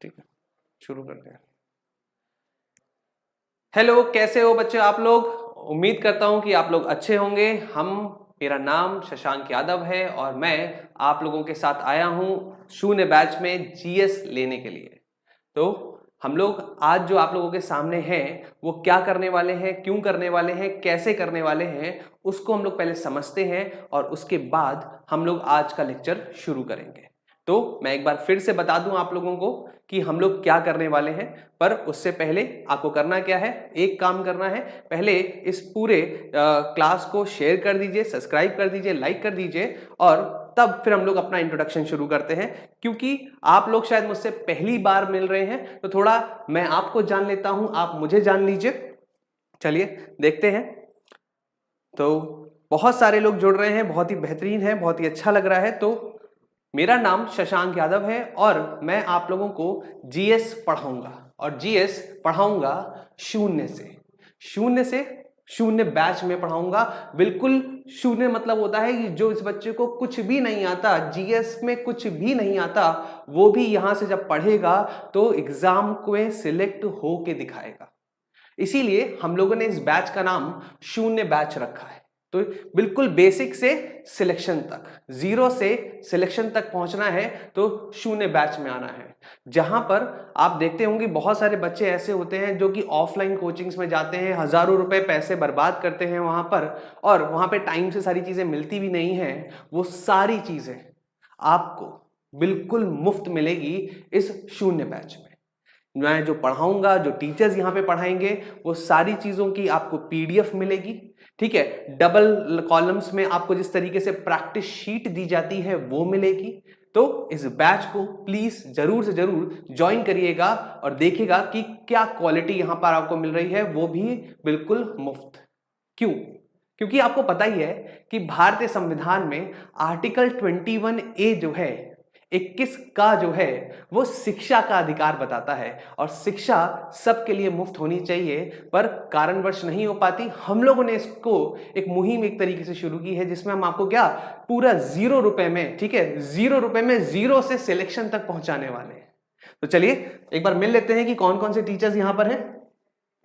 ठीक है, शुरू करते हैं। हेलो, कैसे हो बच्चे आप लोग? उम्मीद करता हूं कि आप लोग अच्छे होंगे। मेरा नाम शशांक यादव है और मैं आप लोगों के साथ आया हूं शून्य बैच में जीएस लेने के लिए। तो हम लोग आज जो आप लोगों के सामने हैं वो क्या करने वाले हैं, क्यों करने वाले हैं, कैसे करने वाले हैं, उसको हम लोग पहले समझते हैं और उसके बाद हम लोग आज का लेक्चर शुरू करेंगे। तो मैं एक बार फिर से बता दूं आप लोगों को कि हम लोग क्या करने वाले हैं, पर उससे पहले आपको करना क्या है, एक काम करना है। पहले इस पूरे क्लास को शेयर कर दीजिए, सब्सक्राइब कर दीजिए, लाइक कर दीजिए और तब फिर हम लोग अपना इंट्रोडक्शन शुरू करते हैं। क्योंकि आप लोग शायद मुझसे पहली बार मिल रहे हैं तो थोड़ा मैं आपको जान लेता हूं, आप मुझे जान लीजिए। चलिए देखते हैं। तो बहुत सारे लोग जुड़ रहे हैं, बहुत ही बेहतरीन है, बहुत ही अच्छा लग रहा है। तो मेरा नाम शशांक यादव है और मैं आप लोगों को जीएस पढ़ाऊंगा और जीएस पढ़ाऊंगा शून्य से। शून्य से शून्य बैच में पढ़ाऊंगा। बिल्कुल शून्य मतलब होता है कि जो इस बच्चे को कुछ भी नहीं आता, जीएस में कुछ भी नहीं आता, वो भी यहां से जब पढ़ेगा तो एग्जाम में सिलेक्ट होके दिखाएगा। इसीलिए हम लोगों ने इस बैच का नाम शून्य बैच रखा है। तो बिल्कुल बेसिक से सिलेक्शन तक, जीरो से सिलेक्शन तक पहुंचना है तो शून्य बैच में आना है। जहां पर आप देखते होंगे बहुत सारे बच्चे ऐसे होते हैं जो कि ऑफलाइन कोचिंग्स में जाते हैं, हजारों रुपए पैसे बर्बाद करते हैं वहां पर, और वहां पे टाइम से सारी चीजें मिलती भी नहीं है। वो सारी चीजें आपको बिल्कुल मुफ्त मिलेगी इस शून्य बैच में। मैं जो पढ़ाऊंगा, जो टीचर्स यहाँ पे पढ़ाएंगे, वो सारी चीजों की आपको पीडीएफ मिलेगी। ठीक है, डबल कॉलम्स में आपको जिस तरीके से प्रैक्टिस शीट दी जाती है वो मिलेगी। तो इस बैच को प्लीज जरूर से जरूर ज्वाइन करिएगा और देखिएगा कि क्या क्वालिटी यहां पर आपको मिल रही है, वो भी बिल्कुल मुफ्त। क्यों? क्योंकि आपको पता ही है कि भारतीय संविधान में आर्टिकल 21A जो है, 21 का जो है, वो शिक्षा का अधिकार बताता है और शिक्षा सबके लिए मुफ्त होनी चाहिए, पर कारणवश नहीं हो पाती। हम लोगों ने इसको एक मुहिम एक तरीके से शुरू की है जिसमें हम आपको क्या पूरा 0 रुपए में, ठीक है, 0 रुपए में जीरो से सिलेक्शन तक पहुंचाने वाले हैं। तो चलिए एक बार मिल लेते हैं कि कौन कौन से टीचर्स यहां पर हैं।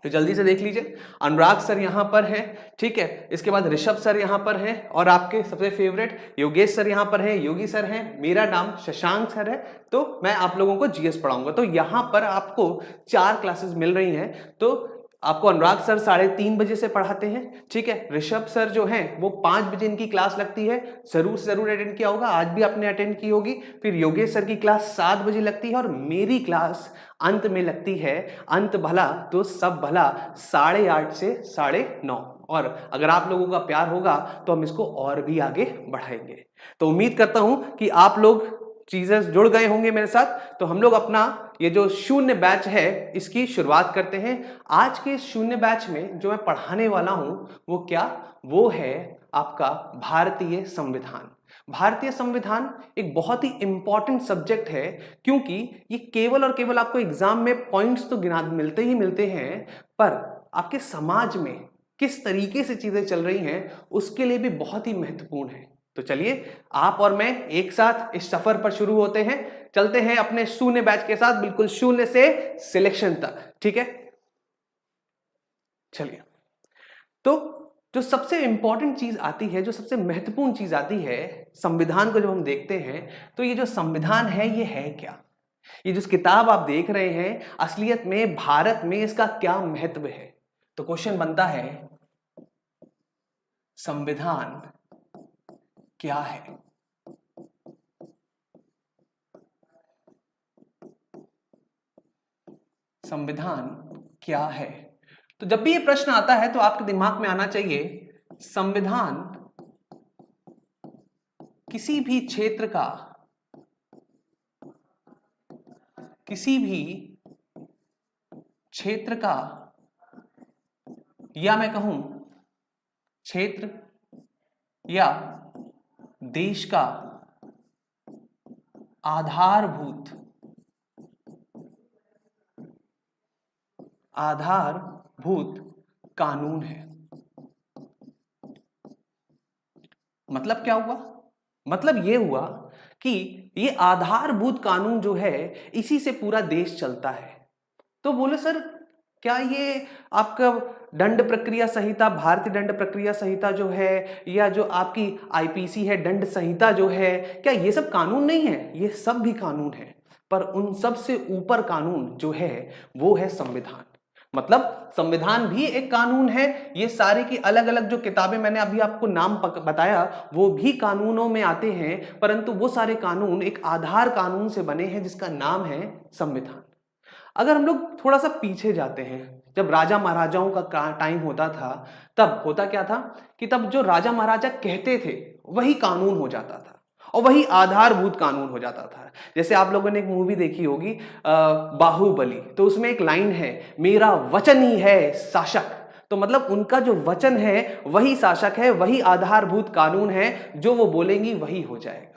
तो जल्दी से देख लीजिए, अनुराग सर यहां पर हैं, ठीक है, इसके बाद ऋषभ सर यहां पर हैं और आपके सबसे फेवरेट योगेश सर यहां पर हैं, योगी सर हैं, मेरा नाम शशांक सर है। तो मैं आप लोगों को जीएस पढ़ाऊंगा। तो यहां पर आपको 4 क्लासेस मिल रही हैं। तो आपको अनुराग सर 3:30 बजे से पढ़ाते हैं, ठीक है। ऋषभ सर जो हैं वो 5 बजे इनकी क्लास लगती है, जरूर से जरूर अटेंड किया होगा, आज भी आपने अटेंड की होगी। फिर योगेश सर की क्लास 7 बजे लगती है और मेरी क्लास अंत में लगती है, अंत भला तो सब भला, 8:30 से 9:30। और अगर आप लोगों का प्यार होगा तो हम इसको और भी आगे बढ़ाएंगे। तो उम्मीद करता हूं कि आप लोग चीजें जुड़ गए होंगे मेरे साथ। तो हम लोग अपना ये जो शून्य बैच है इसकी शुरुआत करते हैं। आज के शून्य बैच में जो मैं पढ़ाने वाला हूं वो क्या, वो है आपका भारतीय संविधान। भारतीय संविधान एक बहुत ही इंपॉर्टेंट सब्जेक्ट है, क्योंकि ये केवल और केवल आपको एग्जाम में पॉइंट्स तो गिना मिलते ही मिलते हैं, पर आपके समाज में किस तरीके से चीजें चल रही हैं उसके लिए भी बहुत ही महत्वपूर्ण है। तो चलिए आप और मैं एक साथ इस सफर पर शुरू होते हैं, चलते हैं अपने शून्य बैच के साथ, बिल्कुल शून्य से सिलेक्शन तक, ठीक है। चलिए, तो जो सबसे इंपॉर्टेंट चीज आती है, जो सबसे महत्वपूर्ण चीज आती है संविधान को जब हम देखते हैं, तो ये जो संविधान है ये है क्या? ये जो किताब आप देख रहे हैं असलियत में भारत में इसका क्या महत्व है? तो क्वेश्चन बनता है, संविधान क्या है? संविधान क्या है? तो जब भी ये प्रश्न आता है तो आपके दिमाग में आना चाहिए, संविधान किसी भी क्षेत्र का, किसी भी क्षेत्र का, या मैं कहूं क्षेत्र या देश का आधारभूत कानून है। मतलब क्या हुआ? मतलब यह हुआ कि ये आधारभूत कानून जो है इसी से पूरा देश चलता है। तो बोले सर क्या ये आपका दंड प्रक्रिया संहिता, भारतीय दंड प्रक्रिया संहिता जो है, या जो आपकी आईपीसी है दंड संहिता जो है, क्या ये सब कानून नहीं है? ये सब भी कानून है, पर उन सब से ऊपर कानून जो है वो है संविधान। मतलब संविधान भी एक कानून है। ये सारे की अलग अलग जो किताबें मैंने अभी आपको नाम बताया वो भी कानूनों में आते हैं, परंतु वो सारे कानून एक आधार कानून से बने हैं जिसका नाम है संविधान। अगर हम लोग थोड़ा सा पीछे जाते हैं, जब राजा महाराजाओं का टाइम होता था, तब होता क्या था कि तब जो राजा महाराजा कहते थे वही कानून हो जाता था और वही आधारभूत कानून हो जाता था। जैसे आप लोगों ने एक मूवी देखी होगी बाहुबली, तो उसमें एक लाइन है, मेरा वचन ही है शासक। तो मतलब उनका जो वचन है वही शासक है, वही आधारभूत कानून है, जो वो बोलेंगी वही हो जाएगा।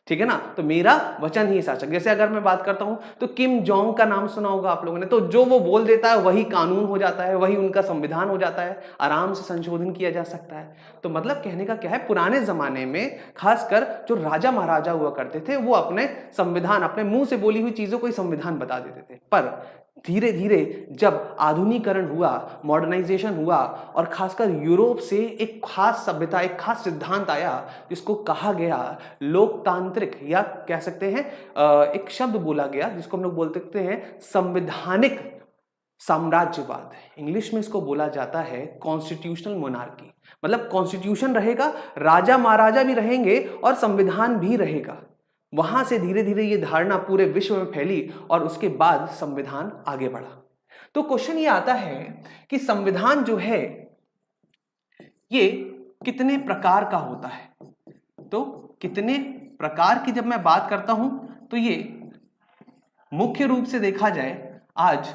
ठीक है ना? तो मेरा वचन ही शासक। जैसे अगर मैं बात करता हूं तो किम जोंग का नाम सुना होगा आप लोगों ने, तो जो वो बोल देता है वही कानून हो जाता है, वही उनका संविधान हो जाता है, आराम से संशोधन किया जा सकता है। तो मतलब कहने का क्या है, पुराने जमाने में खासकर जो राजा महाराजा हुआ करते थे वो अपने संविधान, अपने मुंह से बोली हुई चीजों को ही संविधान बता देते थे। पर धीरे धीरे जब आधुनिकीकरण हुआ, मॉडर्नाइजेशन हुआ और खासकर यूरोप से एक खास सभ्यता, एक खास सिद्धांत आया जिसको कहा गया लोकतांत्रिक, या कह सकते हैं एक शब्द बोला गया जिसको हम लोग बोल सकते हैं संवैधानिक साम्राज्यवाद। इंग्लिश में इसको बोला जाता है कॉन्स्टिट्यूशनल मोनार्की। मतलब कॉन्स्टिट्यूशन रहेगा, राजा महाराजा भी रहेंगे और संविधान भी रहेगा। वहां से धीरे धीरे ये धारणा पूरे विश्व में फैली और उसके बाद संविधान आगे बढ़ा। तो क्वेश्चन ये आता है कि संविधान जो है ये कितने प्रकार का होता है? तो कितने प्रकार की जब मैं बात करता हूं तो ये मुख्य रूप से देखा जाए आज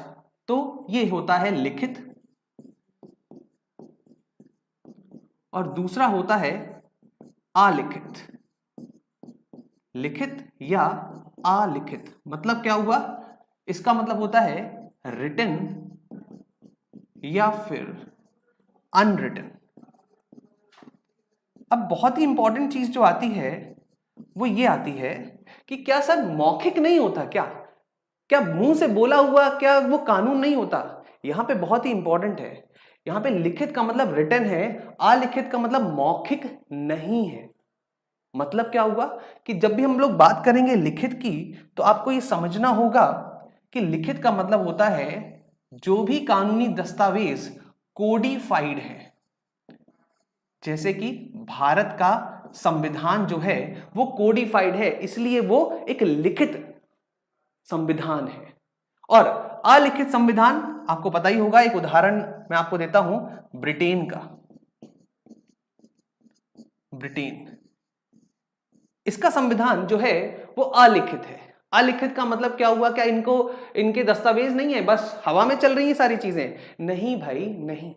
तो ये होता है लिखित, और दूसरा होता है अलिखित। लिखित या अलिखित मतलब क्या हुआ? इसका मतलब होता है रिटन या फिर अनरिटन। अब बहुत ही इंपॉर्टेंट चीज जो आती है वो ये आती है कि क्या सर मौखिक नहीं होता क्या? क्या मुंह से बोला हुआ क्या वो कानून नहीं होता? यहां पे बहुत ही इंपॉर्टेंट है। यहां पे लिखित का मतलब रिटन है, अलिखित का मतलब मौखिक नहीं है। मतलब क्या हुआ कि जब भी हम लोग बात करेंगे लिखित की तो आपको ये समझना होगा कि लिखित का मतलब होता है जो भी कानूनी दस्तावेज कोडिफाइड है। जैसे कि भारत का संविधान जो है वो कोडिफाइड है, इसलिए वो एक लिखित संविधान है। और अलिखित संविधान आपको पता ही होगा, एक उदाहरण मैं आपको देता हूं ब्रिटेन का। ब्रिटेन, इसका संविधान जो है वो अलिखित है। अलिखित का मतलब क्या हुआ? क्या इनके दस्तावेज नहीं है, बस हवा में चल रही है सारी चीजें? नहीं भाई नहीं,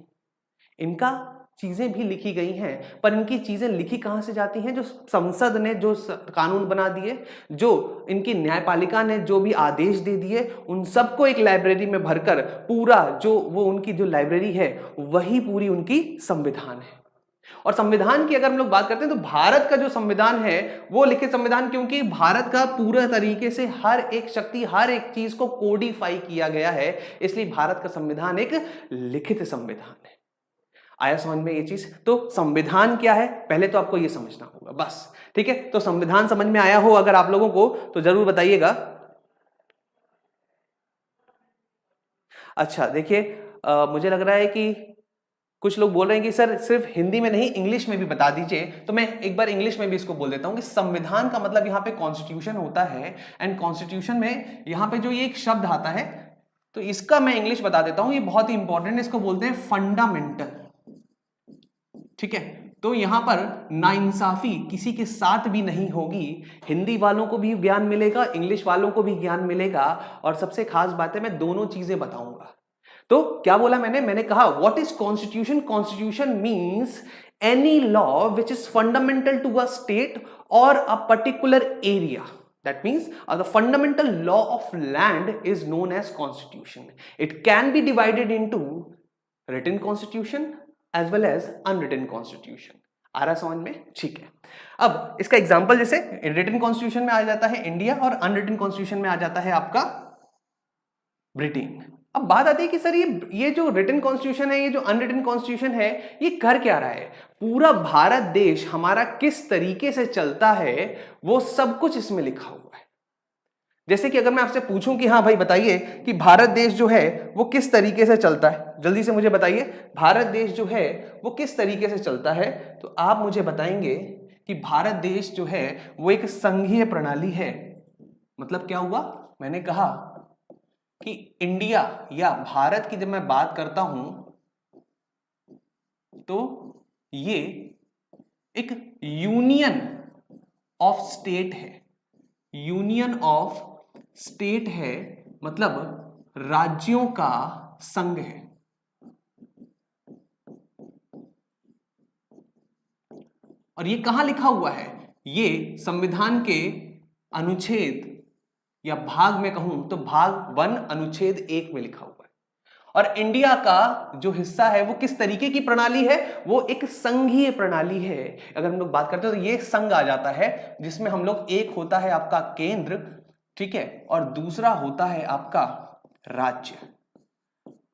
इनका चीजें भी लिखी गई हैं, पर इनकी चीजें लिखी कहां से जाती हैं? जो संसद ने जो कानून बना दिए, जो इनकी न्यायपालिका ने जो भी आदेश दे दिए, उन सबको एक लाइब्रेरी में भरकर पूरा जो वो उनकी जो लाइब्रेरी है वही पूरी उनकी संविधान है। और संविधान की अगर हम लोग बात करते हैं तो भारत का जो संविधान है वो लिखित संविधान, क्योंकि भारत का पूरा तरीके से हर एक शक्ति, हर एक चीज को कोडिफाई किया गया है, इसलिए भारत का संविधान एक लिखित संविधान है। आया समझ में ये चीज? तो संविधान क्या है पहले तो आपको ये समझना होगा बस। ठीक है, तो संविधान समझ में आया हो अगर आप लोगों को तो जरूर बताइएगा। अच्छा देखिए, मुझे लग रहा है कि कुछ लोग बोल रहे हैं कि सर सिर्फ हिंदी में नहीं इंग्लिश में भी बता दीजिए, तो मैं एक बार इंग्लिश में भी इसको बोल देता हूं कि संविधान का मतलब यहाँ पे कॉन्स्टिट्यूशन होता है। एंड कॉन्स्टिट्यूशन में यहाँ पे जो ये एक शब्द आता है तो इसका मैं इंग्लिश बता देता हूं, ये बहुत ही इंपॉर्टेंट है, इसको बोलते हैं फंडामेंटल। ठीक है, तो यहां पर नाइंसाफी किसी के साथ भी नहीं होगी। हिंदी वालों को भी ज्ञान मिलेगा, इंग्लिश वालों को भी ज्ञान मिलेगा, और सबसे खास बात है मैं दोनों चीजें बताऊंगा। तो क्या बोला मैंने कहा what is constitution? Constitution means any law which is fundamental to a state or a particular area. That means the fundamental law of land is known as constitution. It can be divided into written constitution as well as unwritten constitution. आ रहा समझ में? ठीक है। अब इसका example जैसे written constitution में आ जाता है इंडिया और अनरिटन कॉन्स्टिट्यूशन में आ जाता है आपका ब्रिटेन। अब बात आती है कि सर ये जो रिटन कॉन्स्टिट्यूशन है, ये जो अनरिटन कॉन्स्टिट्यूशन है, ये कर क्या रहा है? पूरा भारत देश हमारा किस तरीके से चलता है वो सब कुछ इसमें लिखा हुआ है। जैसे कि अगर मैं आपसे पूछूं कि हाँ भाई बताइए कि भारत देश जो है वो किस तरीके से चलता है, जल्दी से मुझे बताइए भारत देश जो है वो किस तरीके से चलता है, तो आप मुझे बताएंगे कि भारत देश जो है वो एक संघीय प्रणाली है। मतलब क्या हुआ? मैंने कहा कि इंडिया या भारत की जब मैं बात करता हूं तो ये एक यूनियन ऑफ स्टेट है, यूनियन ऑफ स्टेट है, मतलब राज्यों का संघ है। और ये कहां लिखा हुआ है? ये संविधान के अनुच्छेद या भाग में कहूं तो भाग 1 अनुच्छेद 1 में लिखा हुआ है। और इंडिया का जो हिस्सा है वो किस तरीके की प्रणाली है? वो एक संघीय प्रणाली है। अगर हम लोग बात करते हैं तो ये संघ आ जाता है जिसमें हम लोग, एक होता है आपका केंद्र, ठीक है, और दूसरा होता है आपका राज्य,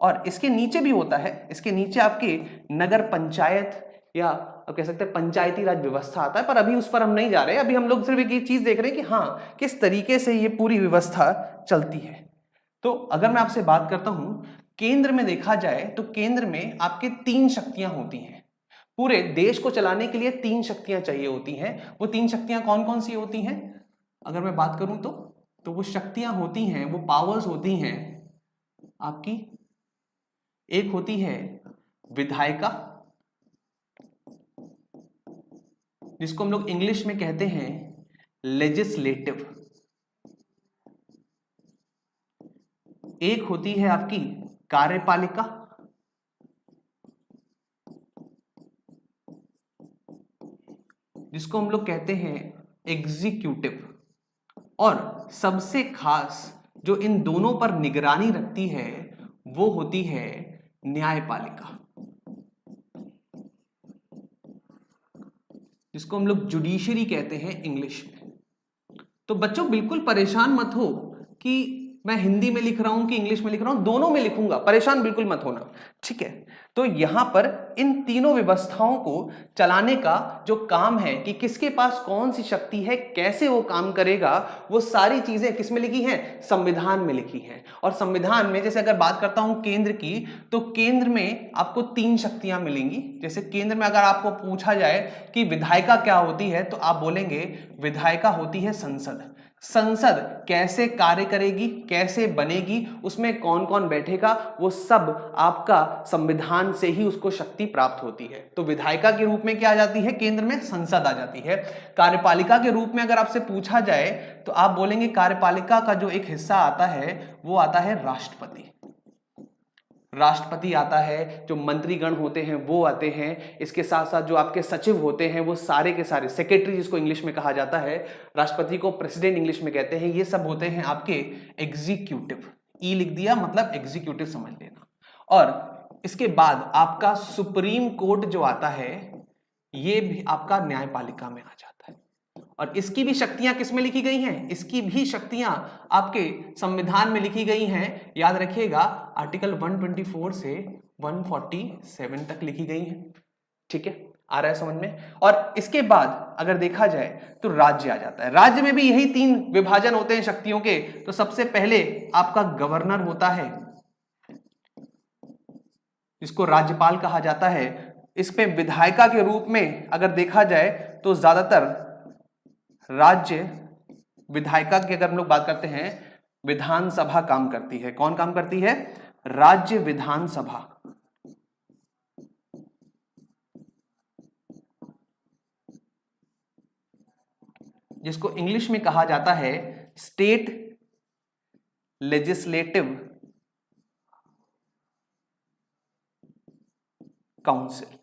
और इसके नीचे भी होता है, इसके नीचे आपके नगर पंचायत या अब कह सकते हैं पंचायती राज व्यवस्था आता है। पर अभी उस पर हम नहीं जा रहे हैं, अभी हम लोग सिर्फ एक ये चीज देख रहे हैं कि हाँ किस तरीके से ये पूरी व्यवस्था चलती है। तो अगर मैं आपसे बात करता हूं, केंद्र में देखा जाए तो केंद्र में आपके 3 शक्तियां होती हैं। पूरे देश को चलाने के लिए 3 शक्तियां चाहिए होती हैं। वो 3 शक्तियां कौन कौन सी होती हैं अगर मैं बात करूं तो वो शक्तियां होती हैं, वो पावर्स होती हैं आपकी, एक होती है विधायिका, जिसको हम लोग इंग्लिश में कहते हैं लेजिस्लेटिव, एक होती है आपकी कार्यपालिका, जिसको हम लोग कहते हैं एग्जीक्यूटिव, और सबसे खास जो इन दोनों पर निगरानी रखती है वो होती है न्यायपालिका, जिसको हम लोग जुडिशरी कहते हैं इंग्लिश में। तो बच्चों बिल्कुल परेशान मत हो कि मैं हिंदी में लिख रहा हूं कि इंग्लिश में लिख रहा हूं, दोनों में लिखूंगा, परेशान बिल्कुल मत होना, ठीक है। तो यहां पर इन तीनों व्यवस्थाओं को चलाने का जो काम है कि किसके पास कौन सी शक्ति है, कैसे वो काम करेगा, वो सारी चीजें किसमें लिखी हैं? संविधान में लिखी हैं। और संविधान में जैसे अगर बात करता हूं केंद्र की, तो केंद्र में आपको 3 शक्तियां मिलेंगी। जैसे केंद्र में अगर आपको पूछा जाए कि विधायिका क्या होती है, तो आप बोलेंगे विधायिका होती है संसद। संसद कैसे कार्य करेगी, कैसे बनेगी, उसमें कौन कौन बैठेगा, वो सब आपका संविधान से ही उसको शक्ति प्राप्त होती है। तो विधायिका के रूप में क्या आ जाती है? केंद्र में संसद आ जाती है। कार्यपालिका के रूप में अगर आपसे पूछा जाए तो आप बोलेंगे कार्यपालिका का जो एक हिस्सा आता है वो आता है राष्ट्रपति। राष्ट्रपति आता है, जो मंत्रीगण होते हैं वो आते हैं, इसके साथ साथ जो आपके सचिव होते हैं वो सारे के सारे, सेक्रेटरी जिसको इंग्लिश में कहा जाता है, राष्ट्रपति को प्रेसिडेंट इंग्लिश में कहते हैं, ये सब होते हैं आपके एग्जीक्यूटिव। ई लिख दिया मतलब एग्जीक्यूटिव समझ लेना। और इसके बाद आपका सुप्रीम कोर्ट जो आता है ये भी आपका न्यायपालिका में आ जाता है। और इसकी भी शक्तियां किसमें लिखी गई हैं? इसकी भी शक्तियां आपके संविधान में लिखी गई हैं। याद रखिएगा आर्टिकल 124 से 147 तक लिखी गई हैं, ठीक है, आ रहा है समझ में। और इसके बाद अगर देखा जाए तो राज्य आ जाता है। राज्य में भी यही 3 विभाजन होते हैं शक्तियों के। तो सबसे पहले आपका गवर्नर होता है, जिसको राज्यपाल कहा जाता है। इस पे विधायिका के रूप में अगर देखा जाए तो ज्यादातर राज्य विधायिका की अगर हम लोग बात करते हैं, विधानसभा काम करती है। कौन काम करती है? राज्य विधानसभा। जिसको इंग्लिश में कहा जाता है स्टेट लेजिस्लेटिव काउंसिल।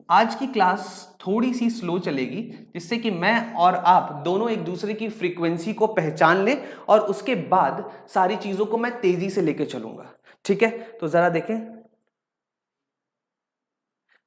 आज की क्लास थोड़ी सी स्लो चलेगी, जिससे कि मैं और आप दोनों एक दूसरे की फ्रीक्वेंसी को पहचान लें और उसके बाद सारी चीजों को मैं तेजी से लेके चलूंगा, ठीक है। तो जरा देखें,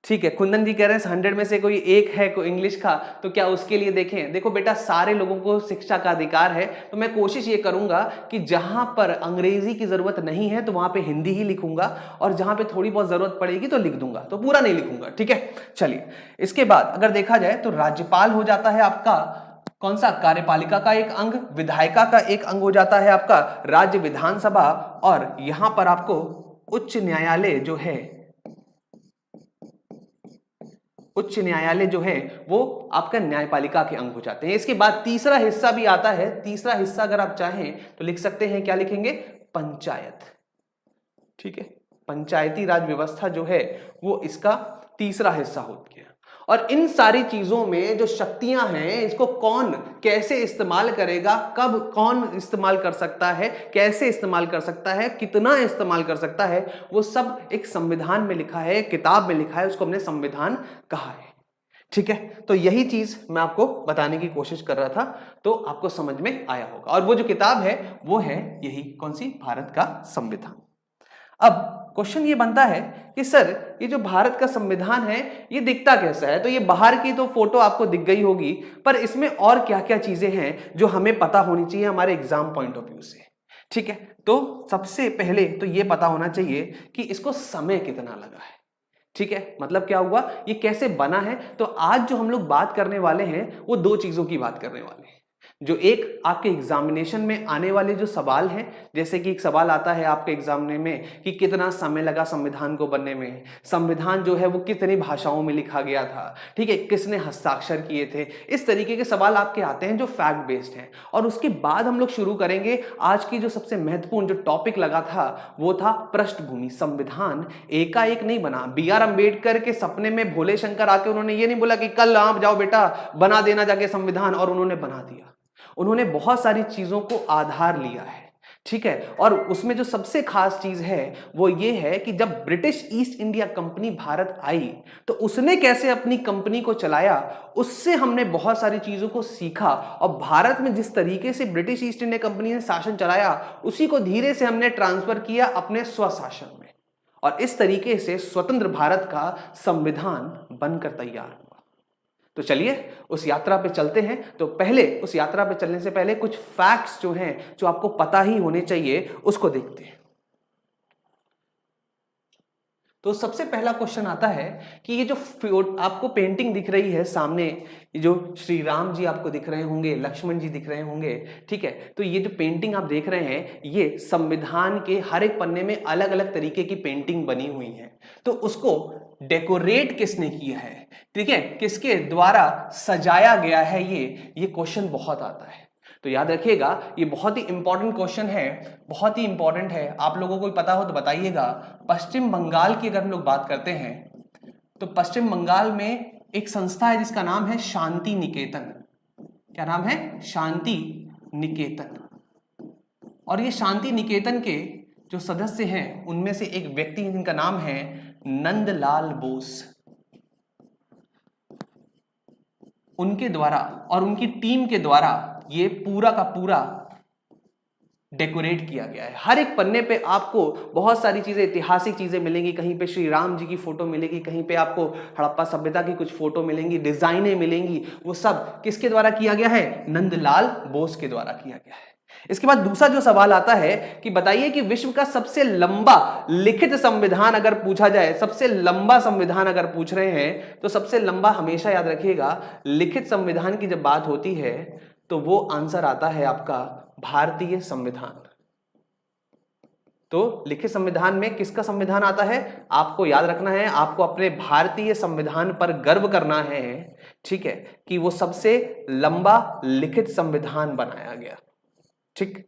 ठीक है, कुंदन जी कह रहे हैं 100 में से कोई एक है कोई इंग्लिश का, तो क्या उसके लिए देखें? देखो बेटा, सारे लोगों को शिक्षा का अधिकार है, तो मैं कोशिश ये करूंगा कि जहां पर अंग्रेजी की जरूरत नहीं है तो वहां पे हिंदी ही लिखूंगा, और जहां पे थोड़ी बहुत जरूरत पड़ेगी तो लिख दूंगा, तो पूरा नहीं लिखूंगा। ठीक है, चलिए इसके बाद अगर देखा जाए तो राज्यपाल हो जाता है आपका कौन सा? कार्यपालिका का एक अंग, विधायिका का एक अंग हो जाता है आपका राज्य विधानसभा, और यहां पर आपको उच्च न्यायालय जो है, उच्च न्यायालय जो है वो आपका न्यायपालिका के अंग हो जाते हैं। इसके बाद तीसरा हिस्सा भी आता है, तीसरा हिस्सा अगर आप चाहें तो लिख सकते हैं, क्या लिखेंगे? पंचायत। ठीक है, पंचायती राज व्यवस्था जो है वो इसका तीसरा हिस्सा होती है। और इन सारी चीजों में जो शक्तियां हैं, इसको कौन कैसे इस्तेमाल करेगा, कब कौन इस्तेमाल कर सकता है, कैसे इस्तेमाल कर सकता है, कितना इस्तेमाल कर सकता है, वो सब एक संविधान में लिखा है, किताब में लिखा है, उसको हमने संविधान कहा है। ठीक है, तो यही चीज मैं आपको बताने की कोशिश कर रहा था, तो आपको समझ में आया होगा। और वो जो किताब है वो है यही, कौन सी? भारत का संविधान। अब क्वेश्चन ये बनता है कि सर ये जो भारत का संविधान है ये दिखता कैसा है? तो ये बाहर की तो फोटो आपको दिख गई होगी, पर इसमें और क्या क्या चीजें हैं जो हमें पता होनी चाहिए हमारे एग्जाम पॉइंट ऑफ व्यू से। ठीक है, तो सबसे पहले तो ये पता होना चाहिए कि इसको समय कितना लगा है। ठीक है, मतलब क्या हुआ, ये कैसे बना है? तो आज जो हम लोग बात करने वाले हैं वो दो चीजों की बात करने वाले हैं। जो एक आपके एग्जामिनेशन में आने वाले जो सवाल हैं, जैसे कि एक सवाल आता है आपके एग्जामिने में कि कितना समय लगा संविधान को बनने में, संविधान जो है वो कितनी भाषाओं में लिखा गया था, ठीक है, किसने हस्ताक्षर किए थे, इस तरीके के सवाल आपके आते हैं जो फैक्ट बेस्ड हैं। और उसके बाद हम लोग शुरू करेंगे आज की जो सबसे महत्वपूर्ण जो टॉपिक लगा था वो था पृष्ठभूमि। संविधान एकाएक नहीं बना, बी.आर. अंबेडकर के सपने में भोले शंकर आके उन्होंने ये नहीं बोला कि कल आप जाओ बेटा बना देना जाके संविधान, और उन्होंने बना दिया। उन्होंने बहुत सारी चीजों को आधार लिया है। ठीक है, और उसमें जो सबसे खास चीज है वो ये है कि जब British East India company Bharat आई तो उसने कैसे अपनी कंपनी को चलाया, उससे हमने बहुत सारी चीजों को सीखा। और भारत में जिस तरीके से ब्रिटिश ईस्ट इंडिया कंपनी ने शासन चलाया उसी को धीरे से हमने ट्रांसफर किया अपने स्वशासन में, और इस तरीके से स्वतंत्र भारत का संविधान बनकर तैयार हुआ। तो चलिए उस यात्रा पे चलते हैं। तो पहले उस यात्रा पे चलने से पहले कुछ फैक्ट्स जो हैं जो आपको पता ही होने चाहिए उसको देखते हैं। तो सबसे पहला क्वेश्चन आता है कि ये जो आपको पेंटिंग दिख रही है सामने, ये जो श्री राम जी आपको दिख रहे होंगे, लक्ष्मण जी दिख रहे होंगे, ठीक है, तो ये जो पेंटिंग आप देख रहे हैं ये संविधान के हर एक पन्ने में अलग अलग तरीके की पेंटिंग बनी हुई है। तो उसको डेकोरेट किसने किया है, ठीक है, किसके द्वारा सजाया गया है, ये क्वेश्चन बहुत आता है। तो याद रखिएगा ये बहुत ही इंपॉर्टेंट क्वेश्चन है, बहुत ही इंपॉर्टेंट है। आप लोगों को पता हो तो बताइएगा। पश्चिम बंगाल की अगर हम लोग बात करते हैं तो पश्चिम बंगाल में एक संस्था है जिसका नाम है शांति निकेतन। क्या नाम है? शांति निकेतन। और ये शांति निकेतन के जो सदस्य हैं उनमें से एक व्यक्ति है जिनका नाम है नंदलाल बोस। उनके द्वारा और उनकी टीम के द्वारा ये पूरा का पूरा डेकोरेट किया गया है। हर एक पन्ने पे आपको बहुत सारी चीजें, ऐतिहासिक चीजें मिलेंगी, कहीं पे श्री राम जी की फोटो मिलेगी, कहीं पे आपको हड़प्पा सभ्यता की कुछ फोटो मिलेंगी, डिजाइनें मिलेंगी। वो सब किसके द्वारा किया गया है? नंदलाल बोस के द्वारा किया गया है। इसके बाद दूसरा जो सवाल आता है कि बताइए कि विश्व का सबसे लंबा लिखित संविधान अगर पूछा जाए, सबसे लंबा संविधान अगर पूछ रहे हैं तो सबसे लंबा हमेशा याद रखिएगा लिखित संविधान की जब बात होती है तो वो आंसर आता है आपका भारतीय संविधान। तो लिखित संविधान में किसका संविधान आता है? आपको याद रखना है, आपको अपने भारतीय संविधान पर गर्व करना है, ठीक है, कि वो सबसे लंबा लिखित संविधान बनाया गया। ठीक,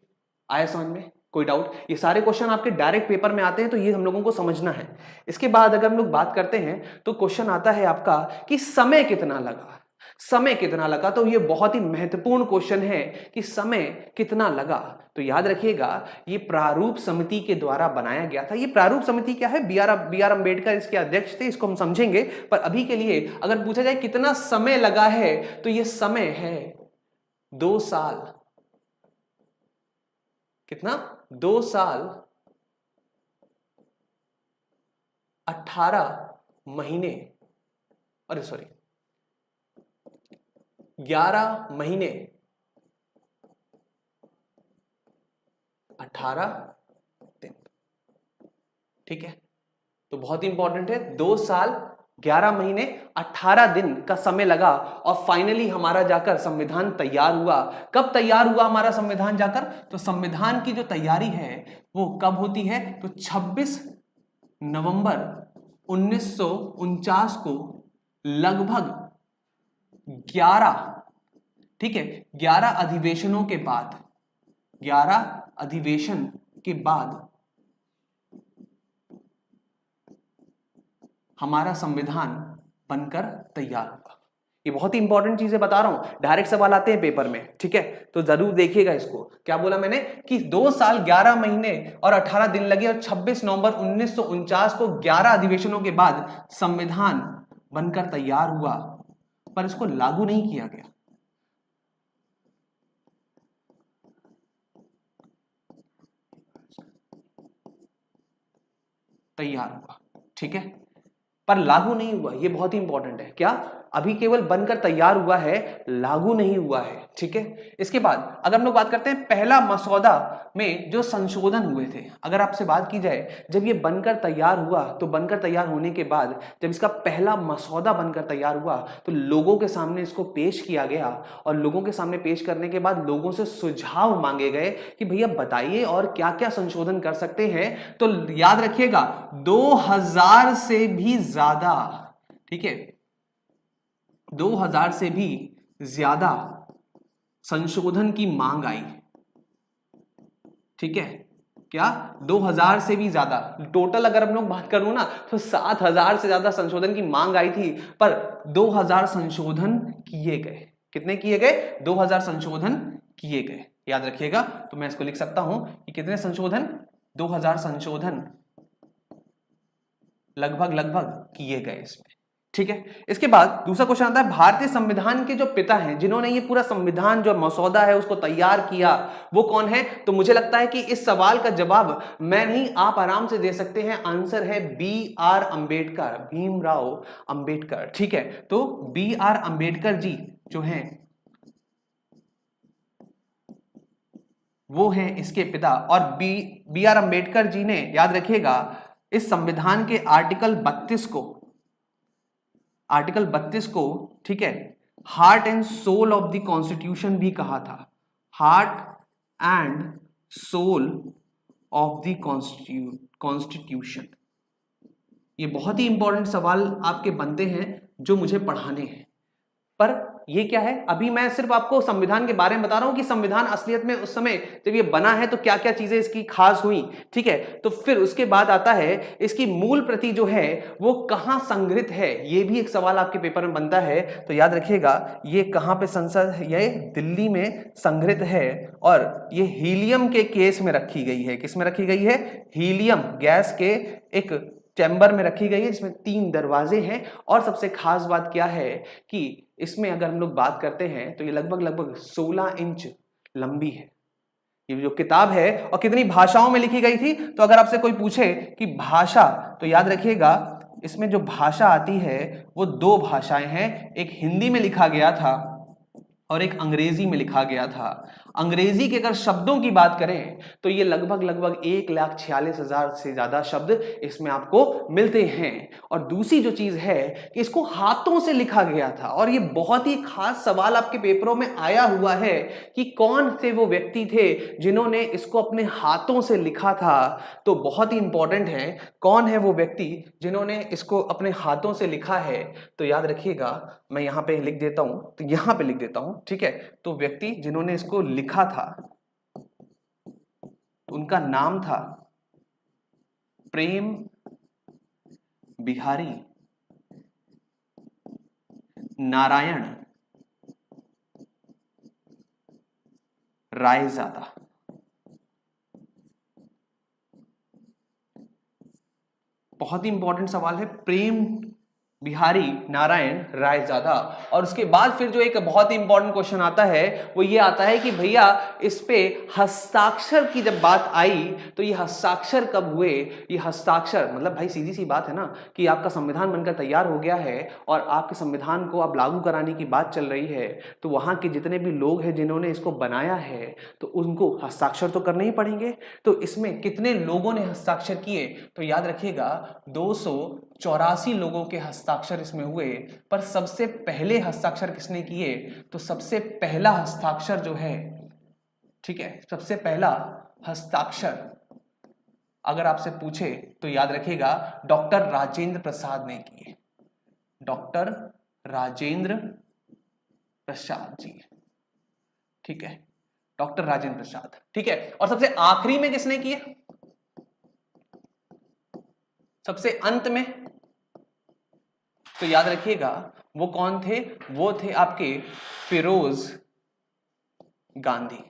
आया समझ में? कोई डाउट? ये सारे क्वेश्चन आपके डायरेक्ट पेपर में आते हैं तो ये हम लोगों को समझना है। इसके बाद अगर हम लोग बात करते हैं तो क्वेश्चन आता है आपका कि समय कितना लगा। समय कितना लगा, तो ये बहुत ही महत्वपूर्ण क्वेश्चन है कि समय कितना लगा। तो याद रखिएगा ये प्रारूप समिति के द्वारा बनाया गया था। ये प्रारूप समिति क्या है? बी आर अंबेडकर इसके अध्यक्ष थे, इसको हम समझेंगे। पर अभी के लिए अगर पूछा जाए कितना समय लगा है तो ये समय है 2 साल। कितना? 2 साल 18 महीने अरे सॉरी 11 महीने 18 दिन। ठीक है, तो बहुत इंपॉर्टेंट है, 2 साल 11 महीने 18 दिन का समय लगा और फाइनली हमारा जाकर संविधान तैयार हुआ। कब तैयार हुआ हमारा संविधान जाकर? तो संविधान की जो तैयारी है वो कब होती है? तो 26 नवंबर 1949 को लगभग 11, ठीक है, 11 अधिवेशनों के बाद, 11 अधिवेशन के बाद हमारा संविधान बनकर तैयार हुआ। ये बहुत ही इंपॉर्टेंट चीजें बता रहा हूं, डायरेक्ट सवाल आते हैं पेपर में। ठीक है, तो जरूर देखिएगा इसको। क्या बोला मैंने कि 2 साल 11 महीने और 18 दिन लगे और 26 नवंबर 1949 को 11 अधिवेशनों के बाद संविधान बनकर तैयार हुआ, पर इसको लागू नहीं किया गया। तैयार हुआ, ठीक है, पर लागू नहीं हुआ। ये बहुत ही इंपॉर्टेंट है। क्या? अभी केवल बनकर तैयार हुआ है, लागू नहीं हुआ है। ठीक है, इसके बाद अगर हम लोग बात करते हैं पहला मसौदा में जो संशोधन हुए थे, अगर आपसे बात की जाए जब ये बनकर तैयार हुआ, तो बनकर तैयार होने के बाद जब इसका पहला मसौदा बनकर तैयार हुआ तो लोगों के सामने इसको पेश किया गया और लोगों के सामने पेश करने के बाद लोगों से सुझाव मांगे गए कि भैया बताइए और क्या क्या संशोधन कर सकते हैं। तो याद रखिएगा 2000 से भी ज्यादा, ठीक है, 2000 से भी ज्यादा संशोधन की मांग आई। ठीक है, क्या? 2000 से भी ज्यादा, टोटल अगर हम लोग बात करूं ना तो 7000 से ज्यादा संशोधन की मांग आई थी, पर 2000 संशोधन किए गए। कितने किए गए? 2000 संशोधन किए गए। याद रखिएगा, तो मैं इसको लिख सकता हूं कि कितने संशोधन? 2000 संशोधन लगभग किए गए इसमें। ठीक है, इसके बाद दूसरा क्वेश्चन आता है, भारतीय संविधान के जो पिता हैं, जिन्होंने ये पूरा संविधान जो मसौदा है उसको तैयार किया, वो कौन है? तो मुझे लगता है कि इस सवाल का जवाब मैं नहीं, आप आराम से दे सकते हैं। आंसर है B.R. अंबेडकर, भीमराव अंबेडकर। ठीक है, तो B.R. अंबेडकर जी जो हैं वो हैं इसके पिता। और B.R. अंबेडकर जी ने, याद रखिएगा, इस संविधान के आर्टिकल 32 को, ठीक है, heart and soul of the constitution भी कहा था। Heart and soul of the constitution. ये बहुत ही इंपॉर्टेंट सवाल आपके बनते हैं जो मुझे पढ़ाने हैं। पर ये क्या है, अभी मैं सिर्फ आपको संविधान के बारे में बता रहा हूं कि संविधान असलियत में उस समय जब ये बना है तो क्या क्या चीजें इसकी खास हुई। ठीक है, तो फिर उसके बाद आता है इसकी मूल प्रति जो है वो कहां संग्रहित है। ये भी एक सवाल आपके पेपर में बनता है, तो याद रखिएगा ये कहां पे संसद, ये दिल्ली में संग्रहित है और ये हीलियम के केस में रखी गई है। किस में रखी गई है? हीलियम गैस के एक चैम्बर में रखी गई है, जिसमें 3 दरवाजे हैं। और सबसे खास बात क्या है कि इसमें अगर हम लोग बात करते हैं तो ये लगभग 16 इंच लंबी है ये जो किताब है। और कितनी भाषाओं में लिखी गई थी? तो अगर आपसे कोई पूछे कि भाषा, तो याद रखिएगा इसमें जो भाषा आती है वो 2 भाषाएं हैं। एक हिंदी में लिखा गया था और एक अंग्रेजी में लिखा गया था। अंग्रेजी के अगर शब्दों की बात करें तो ये लगभग 1,46,000 से ज्यादा शब्द इसमें आपको मिलते हैं। और दूसरी जो चीज है कि इसको हाथों से लिखा गया था। और ये बहुत ही खास सवाल आपके पेपरों में आया हुआ है कि कौन से वो व्यक्ति थे जिन्होंने इसको अपने हाथों से लिखा था। तो बहुत ही इंपॉर्टेंट है, कौन है वो व्यक्ति जिन्होंने इसको अपने हाथों से लिखा है। तो याद रखिएगा, मैं यहां पे लिख देता हूं, तो यहां पे लिख देता हूं, ठीक है। तो व्यक्ति जिन्होंने इसको लिखा था उनका नाम था प्रेम बिहारी नारायण रायजादा। बहुत ही इंपॉर्टेंट सवाल है, प्रेम बिहारी नारायण रायजादा। और उसके बाद फिर जो एक बहुत ही इंपॉर्टेंट क्वेश्चन आता है वो ये आता है कि भैया इस पे हस्ताक्षर की जब बात आई तो ये हस्ताक्षर कब हुए। ये हस्ताक्षर मतलब भाई सीधी सी बात है ना कि आपका संविधान बनकर तैयार हो गया है और आपके संविधान को अब लागू कराने की बात चल रही है, तो वहां के जितने भी लोग हैं जिन्होंने इसको बनाया है तो उनको हस्ताक्षर तो करने ही पड़ेंगे। तो इसमें कितने लोगों ने हस्ताक्षर किए, तो याद रखिएगा 284 लोगों के हस्ताक्षर इसमें हुए। पर सबसे पहले हस्ताक्षर किसने किए, तो सबसे पहला हस्ताक्षर जो है, ठीक है, सबसे पहला हस्ताक्षर अगर आपसे पूछे तो याद रखिएगा डॉक्टर राजेंद्र प्रसाद ने किए। डॉक्टर राजेंद्र प्रसाद जी, ठीक है, डॉक्टर राजेंद्र प्रसाद, ठीक है। और सबसे आखिरी में किसने किए, सबसे अंत में, तो याद रखिएगा वो कौन थे, वो थे आपके फिरोज गांधी।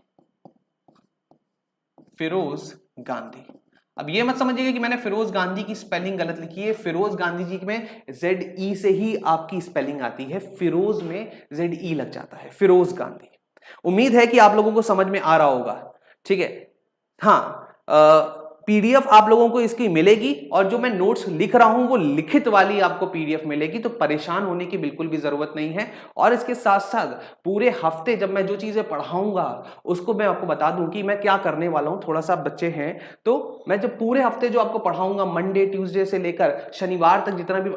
फिरोज गांधी। अब ये मत समझिएगा कि मैंने फिरोज गांधी की स्पेलिंग गलत लिखी है। फिरोज गांधी जी में ZE से ही आपकी स्पेलिंग आती है, फिरोज में ZE लग जाता है, फिरोज गांधी। उम्मीद है कि आप लोगों को समझ में आ रहा होगा, ठीक है। हाँ, PDF आप लोगों को इसकी मिलेगी और जो मैं नोट्स लिख रहा हूं वो लिखित वाली आपको PDF मिलेगी, तो परेशान होने की बिल्कुल भी जरूरत नहीं है। और इसके साथ साथ पूरे हफ्ते जब मैं जो चीजें पढ़ाऊंगा उसको मैं आपको बता दूं कि मैं क्या करने वाला हूं। थोड़ा सा बच्चे हैं तो मैं जब पूरे हफ्ते जो आपको पढ़ाऊंगा मंडे ट्यूसडे से लेकर शनिवार तक जितना भी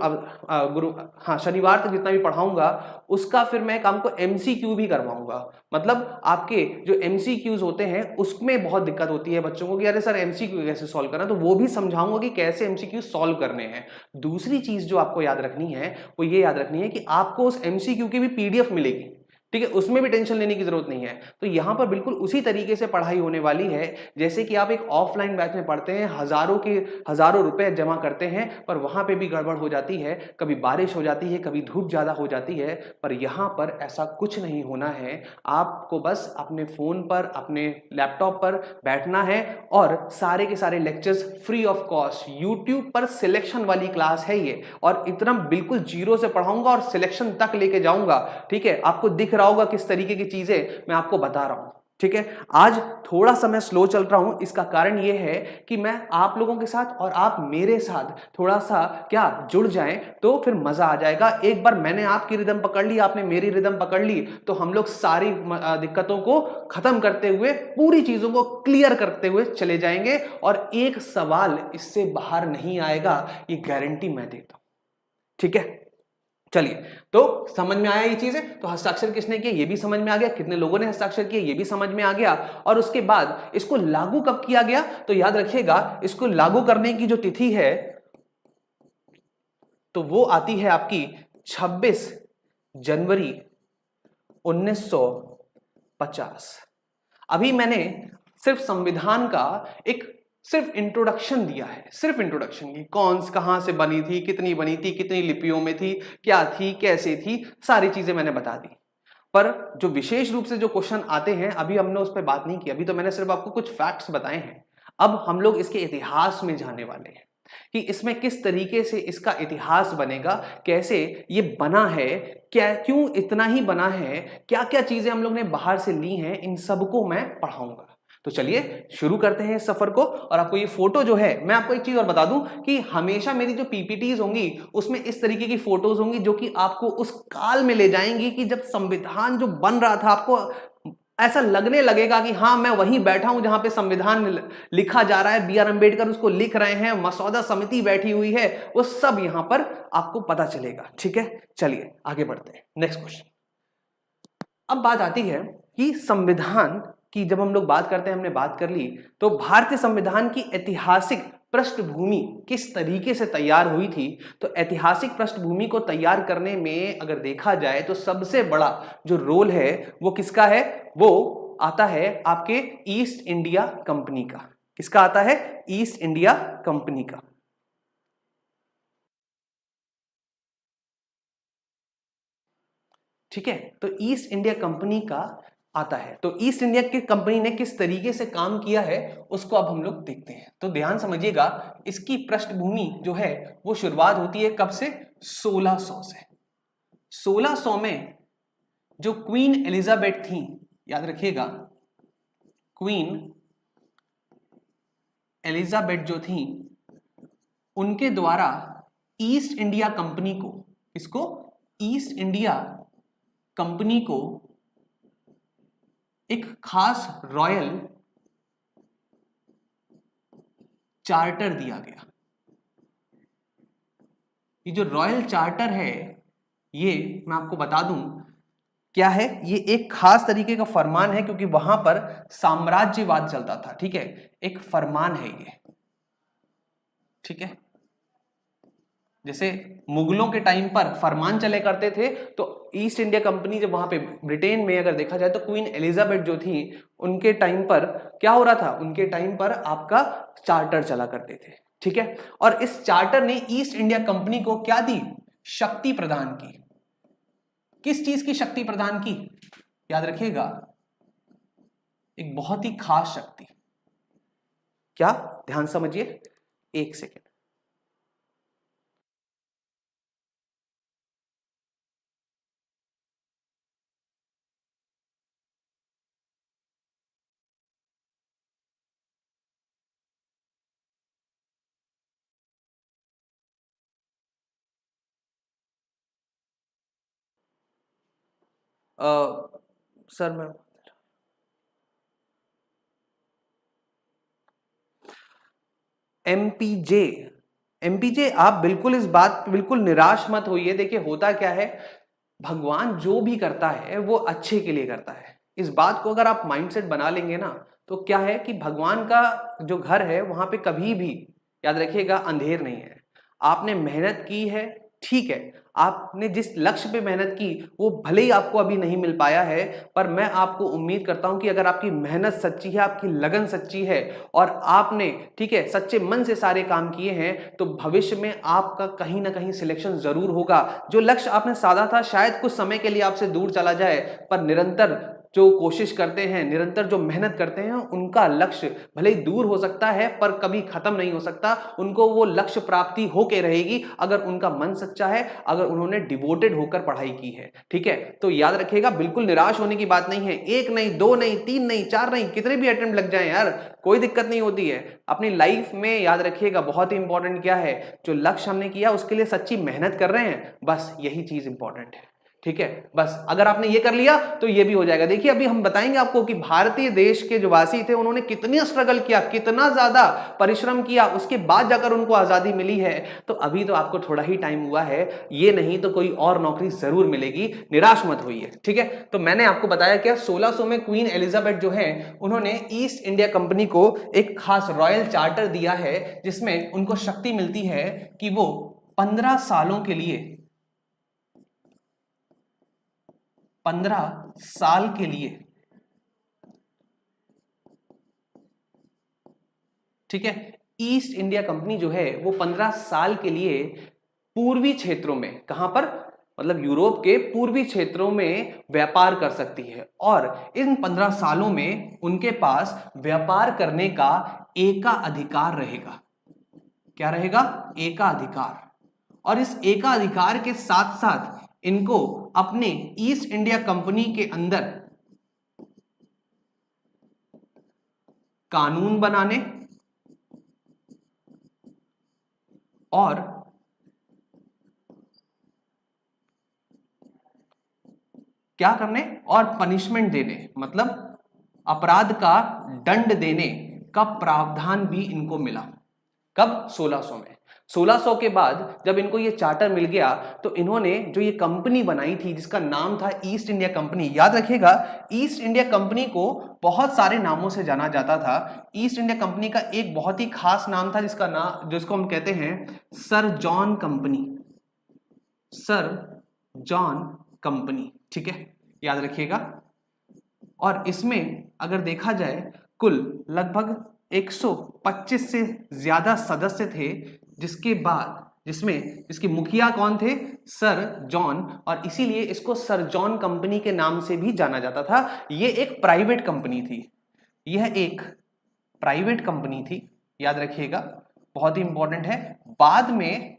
शनिवार तक जितना भी पढ़ाऊंगा उसका फिर मैं काम को MCQ भी करवाऊंगा। मतलब आपके जो MCQs होते हैं उसमें बहुत दिक्कत होती है बच्चों को कि अरे सर MCQ कैसे सॉल्व करना, तो वो भी समझाऊंगा कि कैसे MCQ सॉल्व करने हैं। दूसरी चीज जो आपको याद रखनी है वो ये याद रखनी है कि आपको उस MCQ की भी PDF मिलेगी, ठीक है, उसमें भी टेंशन लेने की जरूरत नहीं है। तो यहां पर बिल्कुल उसी तरीके से पढ़ाई होने वाली है जैसे कि आप एक ऑफलाइन बैच में पढ़ते हैं, हजारों रुपए जमा करते हैं, पर वहां पे भी गड़बड़ हो जाती है, कभी बारिश हो जाती है, कभी धूप ज्यादा हो जाती है। पर यहां पर ऐसा कुछ नहीं होना है। आपको बस अपने फोन पर, अपने लैपटॉप पर बैठना है और सारे के सारे lectures free of cost YouTube पर सिलेक्शन वाली क्लास है ये, और इतना बिल्कुल जीरो से पढ़ाऊंगा और सिलेक्शन तक लेके जाऊंगा, ठीक है। आपको दिख रहा होगा किस तरीके की चीजें मैं आपको बता रहा हूं, ठीक है। आज थोड़ा सा मैं स्लो चल रहा हूं, इसका कारण यह है कि मैं आप लोगों के साथ और आप मेरे साथ थोड़ा सा क्या जुड़ जाएं तो फिर मजा आ जाएगा। एक बार मैंने आपकी रिदम पकड़ ली, आपने मेरी रिदम पकड़ ली, तो हम लोग सारी दिक्कतों को खत्म करते हुए, पूरी चीजों को क्लियर करते हुए चले जाएंगे और एक सवाल इससे बाहर नहीं आएगा, ये गारंटी मैं देता हूं, ठीक है। चलिए, तो समझ में आया ये चीजें। तो हस्ताक्षर किसने किए ये भी समझ में आ गया, कितने लोगों ने हस्ताक्षर किए ये भी समझ में आ गया। और उसके बाद इसको लागू कब किया गया, तो याद रखिएगा इसको लागू करने की जो तिथि है तो वो आती है आपकी 26 जनवरी 1950। अभी मैंने सिर्फ संविधान का एक सिर्फ इंट्रोडक्शन दिया है, सिर्फ इंट्रोडक्शन की, कौन कहां से बनी थी, कितनी बनी थी, कितनी लिपियों में थी, क्या थी, कैसे थी, सारी चीजें मैंने बता दी। पर जो विशेष रूप से जो क्वेश्चन आते हैं अभी हमने उस पर बात नहीं की, अभी तो मैंने सिर्फ आपको कुछ फैक्ट्स बताए हैं। अब हम लोग इसके इतिहास में जाने वाले हैं कि इसमें किस तरीके से इसका इतिहास बनेगा, कैसे ये बना है, क्या क्यों इतना ही बना है, क्या क्या चीजें हम लोग ने बाहर से ली हैं, इन सबको मैं पढ़ाऊंगा। तो चलिए शुरू करते हैं इस सफर को। और आपको ये फोटो जो है, मैं आपको एक चीज और बता दूं कि हमेशा मेरी जो PPTs होंगी उसमें इस तरीके की फोटोज होंगी जो कि आपको उस काल में ले जाएंगी कि जब संविधान जो बन रहा था, आपको ऐसा लगने लगेगा कि हाँ मैं वहीं बैठा हूं जहां पे संविधान लिखा जा रहा है, BR अम्बेडकर उसको लिख रहे हैं, मसौदा समिति बैठी हुई है, वो सब यहां पर आपको पता चलेगा, ठीक है। चलिए आगे बढ़ते हैं, नेक्स्ट क्वेश्चन। अब बात आती है कि संविधान की जब हम लोग बात करते हैं, हमने बात कर ली, तो भारतीय संविधान की ऐतिहासिक पृष्ठभूमि किस तरीके से तैयार हुई थी। तो ऐतिहासिक पृष्ठभूमि को तैयार करने में अगर देखा जाए तो सबसे बड़ा जो रोल है वो किसका है, वो आता है आपके ईस्ट इंडिया कंपनी का। किसका आता है, ईस्ट इंडिया कंपनी का, ठीक है। तो ईस्ट इंडिया कंपनी का आता है। तो ईस्ट इंडिया की कंपनी ने किस तरीके से काम किया है उसको अब हम लोग देखते हैं। तो ध्यान समझिएगा, इसकी पृष्ठभूमि जो है वो शुरुआत होती है कब से? 1600 से। 1600 में जो क्वीन एलिजाबेथ थी, याद रखिएगा, क्वीन एलिजाबेथ जो थी, उनके द्वारा ईस्ट इंडिया कंपनी को, इसको ईस्ट इंडिया कंपनी को एक खास रॉयल चार्टर दिया गया। ये जो रॉयल चार्टर है, ये मैं आपको बता दूं क्या है। ये एक खास तरीके का फरमान है, क्योंकि वहां पर साम्राज्यवाद चलता था। ठीक है, एक फरमान है ये। ठीक है, जैसे मुगलों के टाइम पर फरमान चले करते थे, तो ईस्ट इंडिया कंपनी जब वहां पे ब्रिटेन में अगर देखा जाए तो क्वीन एलिजाबेथ जो थी, उनके टाइम पर क्या हो रहा था? उनके टाइम पर आपका चार्टर चला करते थे। ठीक है, और इस चार्टर ने ईस्ट इंडिया कंपनी को क्या दी? शक्ति प्रदान की। किस चीज की शक्ति प्रदान की? याद रखिएगा, एक बहुत ही खास शक्ति। क्या? ध्यान समझिए, एक सेकेंड। सर मैं एमपीजे, एमपीजे आप बिल्कुल इस बात बिल्कुल निराश मत होइए। देखिए होता क्या है, भगवान जो भी करता है वो अच्छे के लिए करता है। इस बात को अगर आप माइंडसेट बना लेंगे ना, तो क्या है कि भगवान का जो घर है वहां पे कभी भी, याद रखिएगा, अंधेर नहीं है। आपने मेहनत की है, ठीक है, आपने जिस लक्ष्य पे मेहनत की वो भले ही आपको अभी नहीं मिल पाया है, पर मैं आपको उम्मीद करता हूं कि अगर आपकी मेहनत सच्ची है, आपकी लगन सच्ची है और आपने, ठीक है, सच्चे मन से सारे काम किए हैं, तो भविष्य में आपका कहीं ना कहीं सिलेक्शन जरूर होगा। जो लक्ष्य आपने साधा था शायद कुछ समय के लिए आपसे दूर चला जाए, पर निरंतर जो कोशिश करते हैं, निरंतर जो मेहनत करते हैं, उनका लक्ष्य भले ही दूर हो सकता है पर कभी खत्म नहीं हो सकता। उनको वो लक्ष्य प्राप्ति होके रहेगी अगर उनका मन सच्चा है, अगर उन्होंने डिवोटेड होकर पढ़ाई की है। ठीक है, तो याद रखिएगा, बिल्कुल निराश होने की बात नहीं है। एक नहीं, दो नहीं, तीन नहीं, चार नहीं, कितने भी अटेम्प्ट लग जाए यार, कोई दिक्कत नहीं होती है। अपनी लाइफ में याद रखिएगा, बहुत ही इंपॉर्टेंट क्या है, जो लक्ष्य हमने किया उसके लिए सच्ची मेहनत कर रहे हैं, बस यही चीज इंपॉर्टेंट है। ठीक है, बस अगर आपने ये कर लिया तो ये भी हो जाएगा। देखिए अभी हम बताएंगे आपको कि भारतीय देश के जो वासी थे उन्होंने कितनी स्ट्रगल किया, कितना ज्यादा परिश्रम किया, उसके बाद जाकर उनको आजादी मिली है। तो अभी तो आपको थोड़ा ही टाइम हुआ है, ये नहीं तो कोई और नौकरी जरूर मिलेगी, निराश मत होइए। ठीक है, तो मैंने आपको बताया क्या, 1600 में क्वीन एलिजाबेथ जो है उन्होंने ईस्ट इंडिया कंपनी को एक खास रॉयल चार्टर दिया है, जिसमें उनको शक्ति मिलती है कि वो 15 सालों के लिए, 15 साल के लिए, ठीक है, ईस्ट इंडिया कंपनी जो है वो 15 साल के लिए पूर्वी क्षेत्रों में, कहां पर, मतलब यूरोप के पूर्वी क्षेत्रों में व्यापार कर सकती है। और इन 15 सालों में उनके पास व्यापार करने का एकाधिकार रहेगा। क्या रहेगा? एकाधिकार। और इस एकाधिकार के साथ साथ इनको अपने ईस्ट इंडिया कंपनी के अंदर कानून बनाने और क्या करने, और पनिशमेंट देने, मतलब अपराध का दंड देने का प्रावधान भी इनको मिला। कब? 1600 में। 1600 के बाद जब इनको ये चार्टर मिल गया तो इन्होंने जो ये कंपनी बनाई थी जिसका नाम था ईस्ट इंडिया कंपनी, याद रखिएगा, ईस्ट इंडिया कंपनी को बहुत सारे नामों से जाना जाता था। ईस्ट इंडिया कंपनी का एक बहुत ही खास नाम था जिसका नाम, जिसको हम कहते हैं sir John company, sir John company. ठीक है, याद रखिएगा। और इसमें अगर देखा जाए कुल लगभग 125 से ज्यादा सदस्य थे, जिसके बाद जिसमें इसके मुखिया कौन थे? सर जॉन, और इसीलिए इसको सर जॉन कंपनी के नाम से भी जाना जाता था। यह एक प्राइवेट कंपनी थी, यह एक प्राइवेट कंपनी थी, याद रखिएगा, बहुत ही इंपॉर्टेंट है। बाद में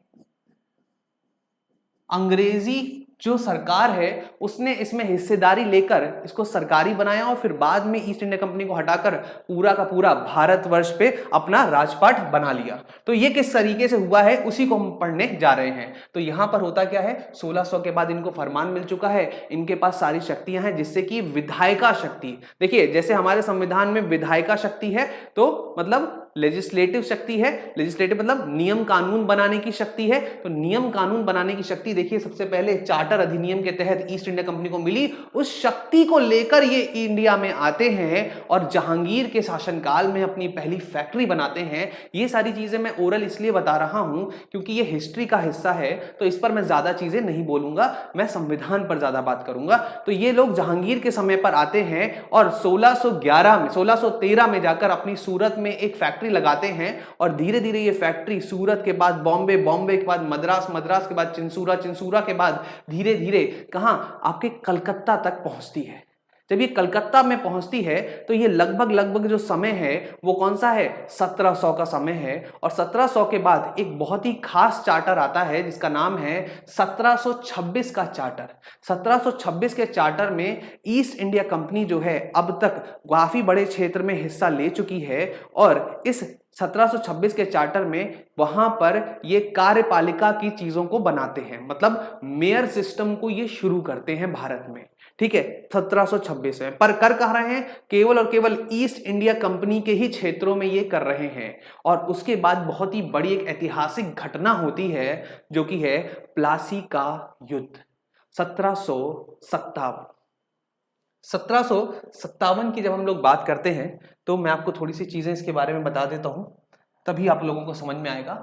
अंग्रेजी जो सरकार है उसने इसमें हिस्सेदारी लेकर इसको सरकारी बनाया और फिर बाद में ईस्ट इंडिया कंपनी को हटाकर पूरा का पूरा भारतवर्ष पे अपना राजपाट बना लिया। तो ये किस तरीके से हुआ है उसी को हम पढ़ने जा रहे हैं। तो यहां पर होता क्या है, 1600 के बाद इनको फरमान मिल चुका है, इनके पास सारी शक्तियां हैं, जिससे कि विधायिका शक्ति, देखिए जैसे हमारे संविधान में विधायिका शक्ति है तो मतलब लेजिस्लेटिव शक्ति है, लेजिस्लेटिव मतलब नियम कानून बनाने की शक्ति है। तो नियम कानून बनाने की शक्ति देखिए सबसे पहले चार्टर अधिनियम के तहत ईस्ट इंडिया कंपनी को मिली। उस शक्ति को लेकर ये इंडिया में आते हैं और जहांगीर के शासनकाल में अपनी पहली फैक्ट्री बनाते हैं। ये सारी चीजें मैं ओरल इसलिए बता रहा हूं क्योंकि ये हिस्ट्री का हिस्सा है, तो इस पर मैं ज्यादा चीजें नहीं बोलूंगा, मैं संविधान पर ज्यादा बात करूंगा। तो ये लोग जहांगीर के समय पर आते हैं और 1613 में जाकर अपनी सूरत में एक फैक्ट्री लगाते हैं और धीरे धीरे ये फैक्ट्री सूरत के बाद बॉम्बे, बॉम्बे के बाद मद्रास, मद्रास के बाद चिंसूरा, चिंसूरा के बाद धीरे धीरे कहां, आपके कलकत्ता तक पहुंचती है। जब ये कलकत्ता में पहुंचती है तो ये लगभग जो समय है वो कौन सा है, 1700 का समय है। और 1700 के बाद एक बहुत ही खास चार्टर आता है जिसका नाम है 1726 का चार्टर। 1726 के चार्टर में ईस्ट इंडिया कंपनी जो है अब तक काफी बड़े क्षेत्र में हिस्सा ले चुकी है और इस 1726 के चार्टर में वहां पर ये कार्यपालिका की चीजों को बनाते हैं, मतलब मेयर सिस्टम को ये शुरू करते हैं भारत में, ठीक है, 1726 में। पर कर कह रहे हैं, केवल और केवल ईस्ट इंडिया कंपनी के ही क्षेत्रों में ये कर रहे हैं। और उसके बाद बहुत ही बड़ी एक ऐतिहासिक घटना होती है जो कि है प्लासी का युद्ध, 1757। 1757 की जब हम लोग बात करते हैं तो मैं आपको थोड़ी सी चीजें इसके बारे में बता देता हूं, तभी आप लोगों को समझ में आएगा।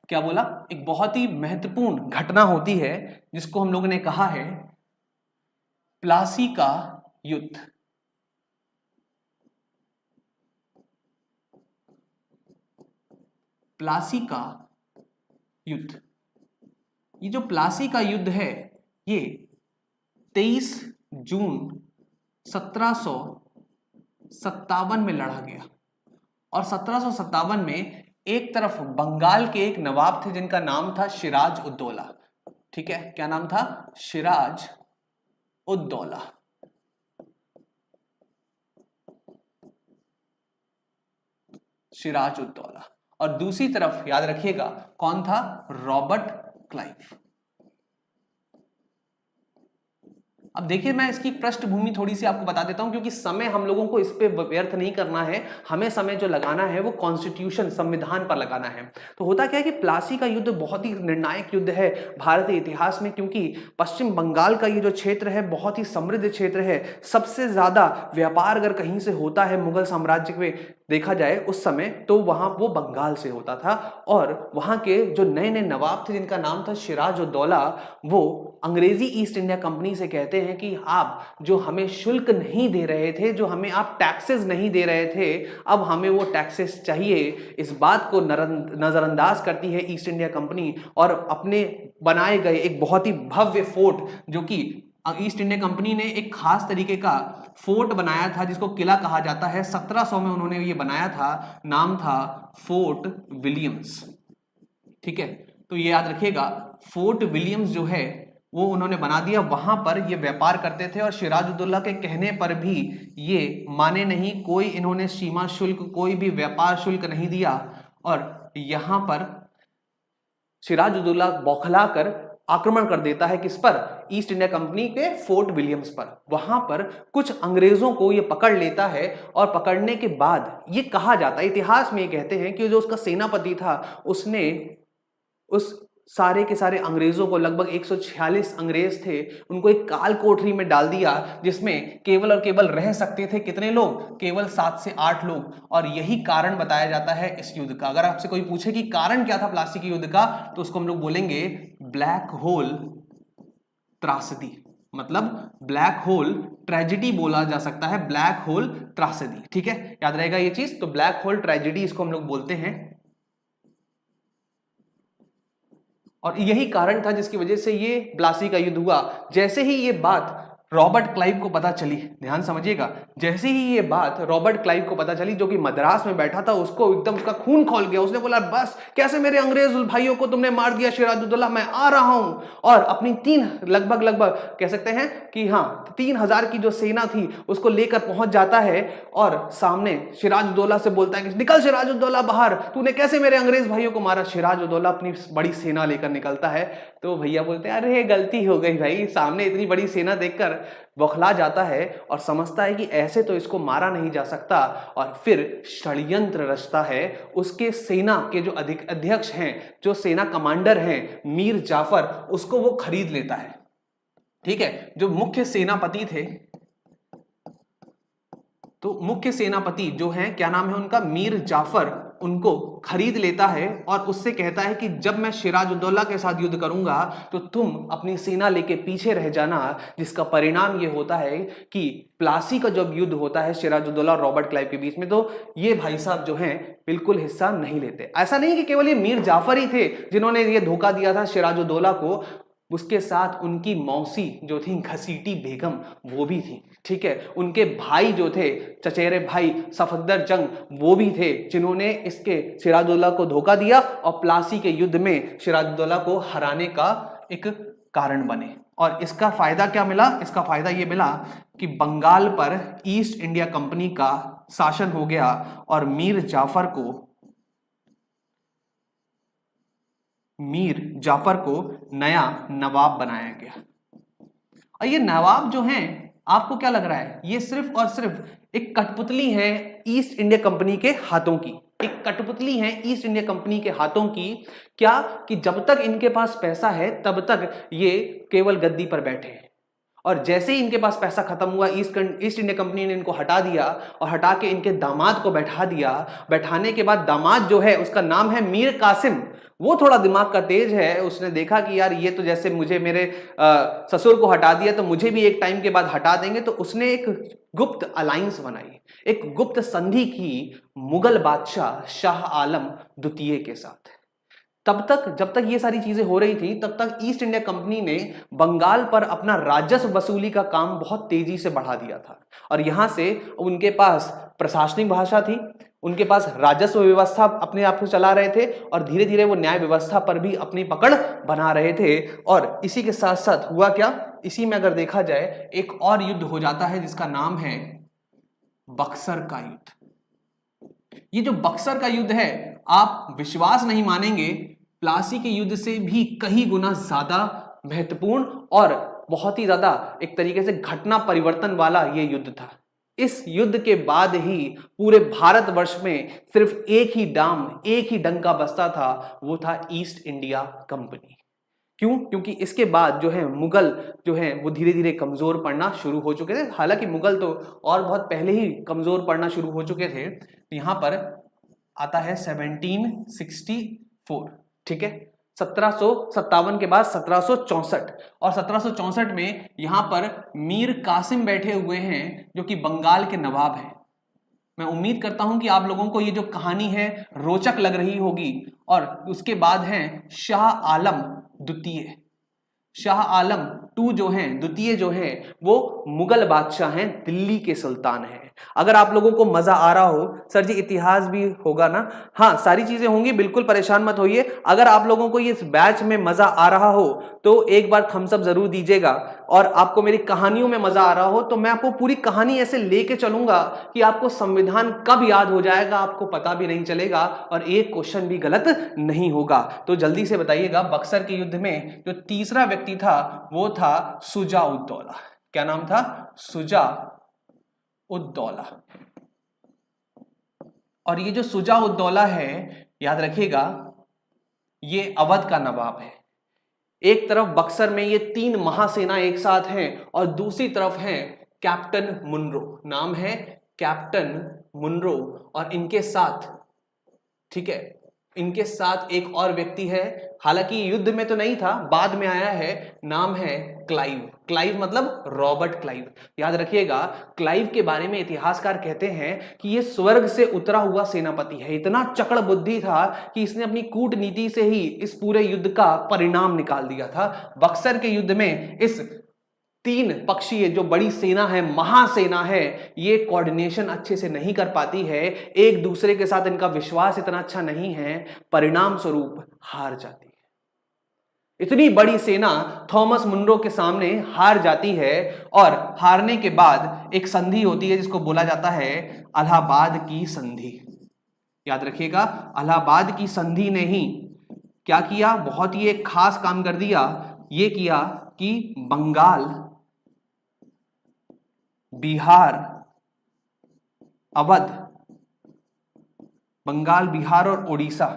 क्या बोला, एक बहुत ही महत्वपूर्ण घटना होती है जिसको हम लोगों ने कहा है प्लासी का युद्ध। प्लासी का युद्ध, ये जो प्लासी का युद्ध है ये 23 जून 1757 में लड़ा गया। और 1757 में एक तरफ बंगाल के एक नवाब थे जिनका नाम था सिराज उद दौला, ठीक है, क्या नाम था, सिराज उद दौला। सिराज उद दौला, और दूसरी तरफ याद रखिएगा कौन था, रॉबर्ट क्लाइव। अब देखिए मैं इसकी पृष्ठभूमि थोड़ी सी आपको बता देता हूं क्योंकि समय हम लोगों को इस पे व्यर्थ नहीं करना है, हमें समय जो लगाना है वो कॉन्स्टिट्यूशन, संविधान पर लगाना है। तो होता क्या है कि प्लासी का युद्ध बहुत ही निर्णायक युद्ध है भारतीय इतिहास में, क्योंकि पश्चिम बंगाल का ये जो क्षेत्र है बहुत ही समृद्ध क्षेत्र है। सबसे ज्यादा व्यापार अगर कहीं से होता है मुगल साम्राज्य में देखा जाए उस समय तो वहां वो बंगाल से होता था। और वहां के जो नए नए नवाब थे जिनका नाम था सिराज उद दौला, वो अंग्रेजी ईस्ट इंडिया कंपनी से कहते हैं कि आप जो हमें शुल्क नहीं दे रहे थे, जो हमें आप टैक्सेस नहीं दे रहे थे, अब हमें वो टैक्सेस चाहिए। इस बात को नजरअंदाज करती है ईस्ट इंडिया कंपनी और अपने बनाए गए एक बहुत ही भव्य फोर्ट, जो कि ईस्ट इंडिया कंपनी ने एक खास तरीके का फोर्ट बनाया था जिसको किला कहा जाता है, 1700 में उन्होंने ये बनाया था, नाम था फोर्ट विलियम्स, ठीक है। तो ये याद रखिएगा, फोर्ट विलियम्स जो है वो उन्होंने बना दिया। वहां पर ये व्यापार करते थे और सिराजुद्दौला के कहने पर भी ये माने नहीं, कोई इन्होंने सीमा शुल्क, कोई भी व्यापार शुल्क नहीं दिया। और यहां पर सिराजुद्दौला बौखला कर आक्रमण कर देता है, किस पर, ईस्ट इंडिया कंपनी के फोर्ट विलियम्स पर। वहां पर कुछ अंग्रेजों को ये पकड़ लेता है और पकड़ने के बाद ये कहा जाता है, इतिहास में ये कहते हैं कि जो उसका सेनापति था उसने उस सारे के सारे अंग्रेजों को, लगभग 146 अंग्रेज थे, उनको एक काल कोठरी में डाल दिया जिसमें केवल और केवल रह सकते थे कितने लोग, केवल 7 से 8 लोग। और यही कारण बताया जाता है इस युद्ध का। अगर आपसे कोई पूछे कि कारण क्या था प्लासी के युद्ध का, तो उसको हम लोग बोलेंगे ब्लैक होल त्रासदी, मतलब ब्लैक होल ट्रेजेडी बोला जा सकता है, ब्लैक होल त्रासदी, ठीक है, याद रहेगा ये चीज। तो ब्लैक होल ट्रेजेडी इसको हम लोग बोलते हैं। और यही कारण था जिसकी वजह से ये प्लासी का युद्ध हुआ। जैसे ही ये बात रॉबर्ट क्लाइव को पता चली, ध्यान समझिएगा, जैसे ही ये बात रॉबर्ट क्लाइव को पता चली, जो कि मद्रास में बैठा था, उसको एकदम उसका खून खौल गया। उसने बोला बस कैसे मेरे अंग्रेज भाइयों को तुमने मार दिया सिराजुद्दौला, मैं आ रहा हूं। और अपनी लगभग कह सकते हैं कि हाँ 3000 की जो सेना थी उसको लेकर पहुंच जाता है और सामने सिराजुद्दौला से बोलता है कि निकल सिराजुद्दौला बाहर, तूने कैसे मेरे अंग्रेज भाइयों को मारा। सिराजुद्दौला अपनी बड़ी सेना लेकर निकलता है, तो भैया बोलते हैं अरे गलती हो गई भाई, सामने इतनी बड़ी सेना देखकर बौखला जाता है और समझता है कि ऐसे तो इसको मारा नहीं जा सकता, और फिर षड्यंत्र रचता है। उसके सेना के जो अध्यक्ष हैं, जो सेना कमांडर हैं मीर जाफर, उसको वो खरीद लेता है। ठीक है, जो मुख्य सेनापति थे, तो मुख्य सेनापति जो हैं, क्या नाम है उनका, मीर जाफर, उनको खरीद लेता है और उससे कहता है कि जब मैं सिराजुद्दौला के साथ युद्ध करूंगा तो तुम अपनी सेना लेके पीछे रह जाना। जिसका परिणाम ये होता है कि प्लासी का जब युद्ध होता है सिराजुद्दौला और रॉबर्ट क्लाइव के बीच में, तो ये भाई साहब जो हैं बिल्कुल हिस्सा नहीं लेते। ऐसा नहीं कि केवल ये मीर जाफर ही थे जिन्होंने ये धोखा दिया था सिराजुद्दौला को, उसके साथ उनकी मौसी जो थी घसीटी बेगम, वो भी थी। ठीक है, उनके भाई जो थे, चचेरे भाई सफदर जंग, वो भी थे जिन्होंने इसके सिराजुद्दौला को धोखा दिया और प्लासी के युद्ध में सिराजुद्दौला को हराने का एक कारण बने। और इसका फायदा क्या मिला? इसका फायदा ये मिला कि बंगाल पर ईस्ट इंडिया कंपनी का शासन हो गया और मीर जाफर को नया नवाब बनाया गया। और ये नवाब जो हैं, आपको क्या लग रहा है, ये सिर्फ और सिर्फ एक कठपुतली है ईस्ट इंडिया कंपनी के हाथों की, एक कठपुतली है ईस्ट इंडिया कंपनी के हाथों की। क्या कि जब तक इनके पास पैसा है तब तक ये केवल गद्दी पर बैठे हैं, और जैसे ही इनके पास पैसा खत्म हुआ, ईस्ट इंडिया कंपनी ने इनको हटा दिया और हटा के इनके दामाद को बैठा दिया। बैठाने के बाद दामाद जो है उसका नाम है मीर कासिम। वो थोड़ा दिमाग का तेज है, उसने देखा कि यार ये तो जैसे मुझे मेरे ससुर को हटा दिया तो मुझे भी एक टाइम के बाद हटा देंगे, तो उसने एक गुप्त अलायंस बनाई, एक गुप्त संधि की मुगल बादशाह शाह आलम द्वितीय के साथ। तब तक, जब तक ये सारी चीजें हो रही थी, तब तक ईस्ट इंडिया कंपनी ने बंगाल पर अपना राजस्व वसूली का काम बहुत तेजी से बढ़ा दिया था। और यहां से उनके पास प्रशासनिक भाषा थी, उनके पास राजस्व व्यवस्था अपने आप को चला रहे थे, और धीरे धीरे वो न्याय व्यवस्था पर भी अपनी पकड़ बना रहे थे। और इसी के साथ साथ हुआ क्या, इसी में अगर देखा जाए एक और युद्ध हो जाता है जिसका नाम है बक्सर का युद्ध। ये जो बक्सर का युद्ध है, आप विश्वास नहीं मानेंगे, प्लासी के युद्ध से भी कई गुना ज्यादा महत्वपूर्ण और बहुत ही ज्यादा एक तरीके से घटना परिवर्तन वाला ये युद्ध था। इस युद्ध के बाद ही पूरे भारतवर्ष में सिर्फ एक ही डंका बजता था, वो था ईस्ट इंडिया कंपनी। क्यों? क्योंकि इसके बाद जो है मुगल जो है वो धीरे धीरे कमजोर पड़ना शुरू हो चुके थे। हालांकि मुगल तो और बहुत पहले ही कमजोर पड़ना शुरू हो चुके थे। यहां पर आता है 1764, ठीक है, 1757 के बाद 1764, और 1764 में यहां पर मीर कासिम बैठे हुए हैं जो कि बंगाल के नवाब हैं। मैं उम्मीद करता हूं कि आप लोगों को ये जो कहानी है रोचक लग रही होगी। और उसके बाद हैं शाह आलम द्वितीय। शाह आलम द्वितीय जो हैं वो मुगल बादशाह हैं, दिल्ली के सुल्तान हैं। अगर आप लोगों को मजा आ रहा हो, सर जी इतिहास भी होगा ना, हाँ सारी चीजें होंगी, बिल्कुल परेशान मत होइए। अगर आप लोगों को इस बैच में मजा आ रहा हो तो एक बार थम्स अप जरूर दीजिएगा, और आपको मेरी कहानियों में मजा आ रहा हो तो मैं आपको पूरी कहानी ऐसे लेके चलूंगा कि आपको संविधान कब याद हो जाएगा आपको पता भी नहीं चलेगा, और एक क्वेश्चन भी गलत नहीं होगा। तो जल्दी से बताइएगा, बक्सर के युद्ध में जो तीसरा व्यक्ति था वो था शुजा-उद-दौला। क्या नाम था? शुजा-उद-दौला। और ये जो शुजा-उद-दौला है, याद रखिएगा, ये अवध का नवाब है। एक तरफ बक्सर में ये 3 महासेना एक साथ हैं, और दूसरी तरफ है कैप्टन मुनरो। नाम है कैप्टन मुनरो, और इनके साथ, ठीक है, इनके साथ एक और व्यक्ति है, हालांकि युद्ध में तो नहीं था, बाद में आया है, नाम है क्लाइव। क्लाइव मतलब रॉबर्ट क्लाइव। याद रखिएगा, क्लाइव के बारे में इतिहासकार कहते हैं कि ये स्वर्ग से उतरा हुआ सेनापति है। इतना चकड़ बुद्धि था कि इसने अपनी कूटनीति से ही इस पूरे युद्ध का परिणाम निकाल दिया था। बक्सर के युद्ध में इस तीन पक्षीय जो बड़ी सेना है, महासेना है, ये कोऑर्डिनेशन अच्छे से नहीं कर पाती है, एक दूसरे के साथ इनका विश्वास इतना अच्छा नहीं है, परिणाम स्वरूप हार जाती है। इतनी बड़ी सेना थॉमस मुनरो के सामने हार जाती है और हारने के बाद एक संधि होती है जिसको बोला जाता है इलाहाबाद की संधि। याद रखिएगा, इलाहाबाद की संधि ने ही क्या किया, बहुत ही एक खास काम कर दिया। ये किया कि बंगाल, बिहार, अवध, बंगाल, बिहार और उड़ीसा,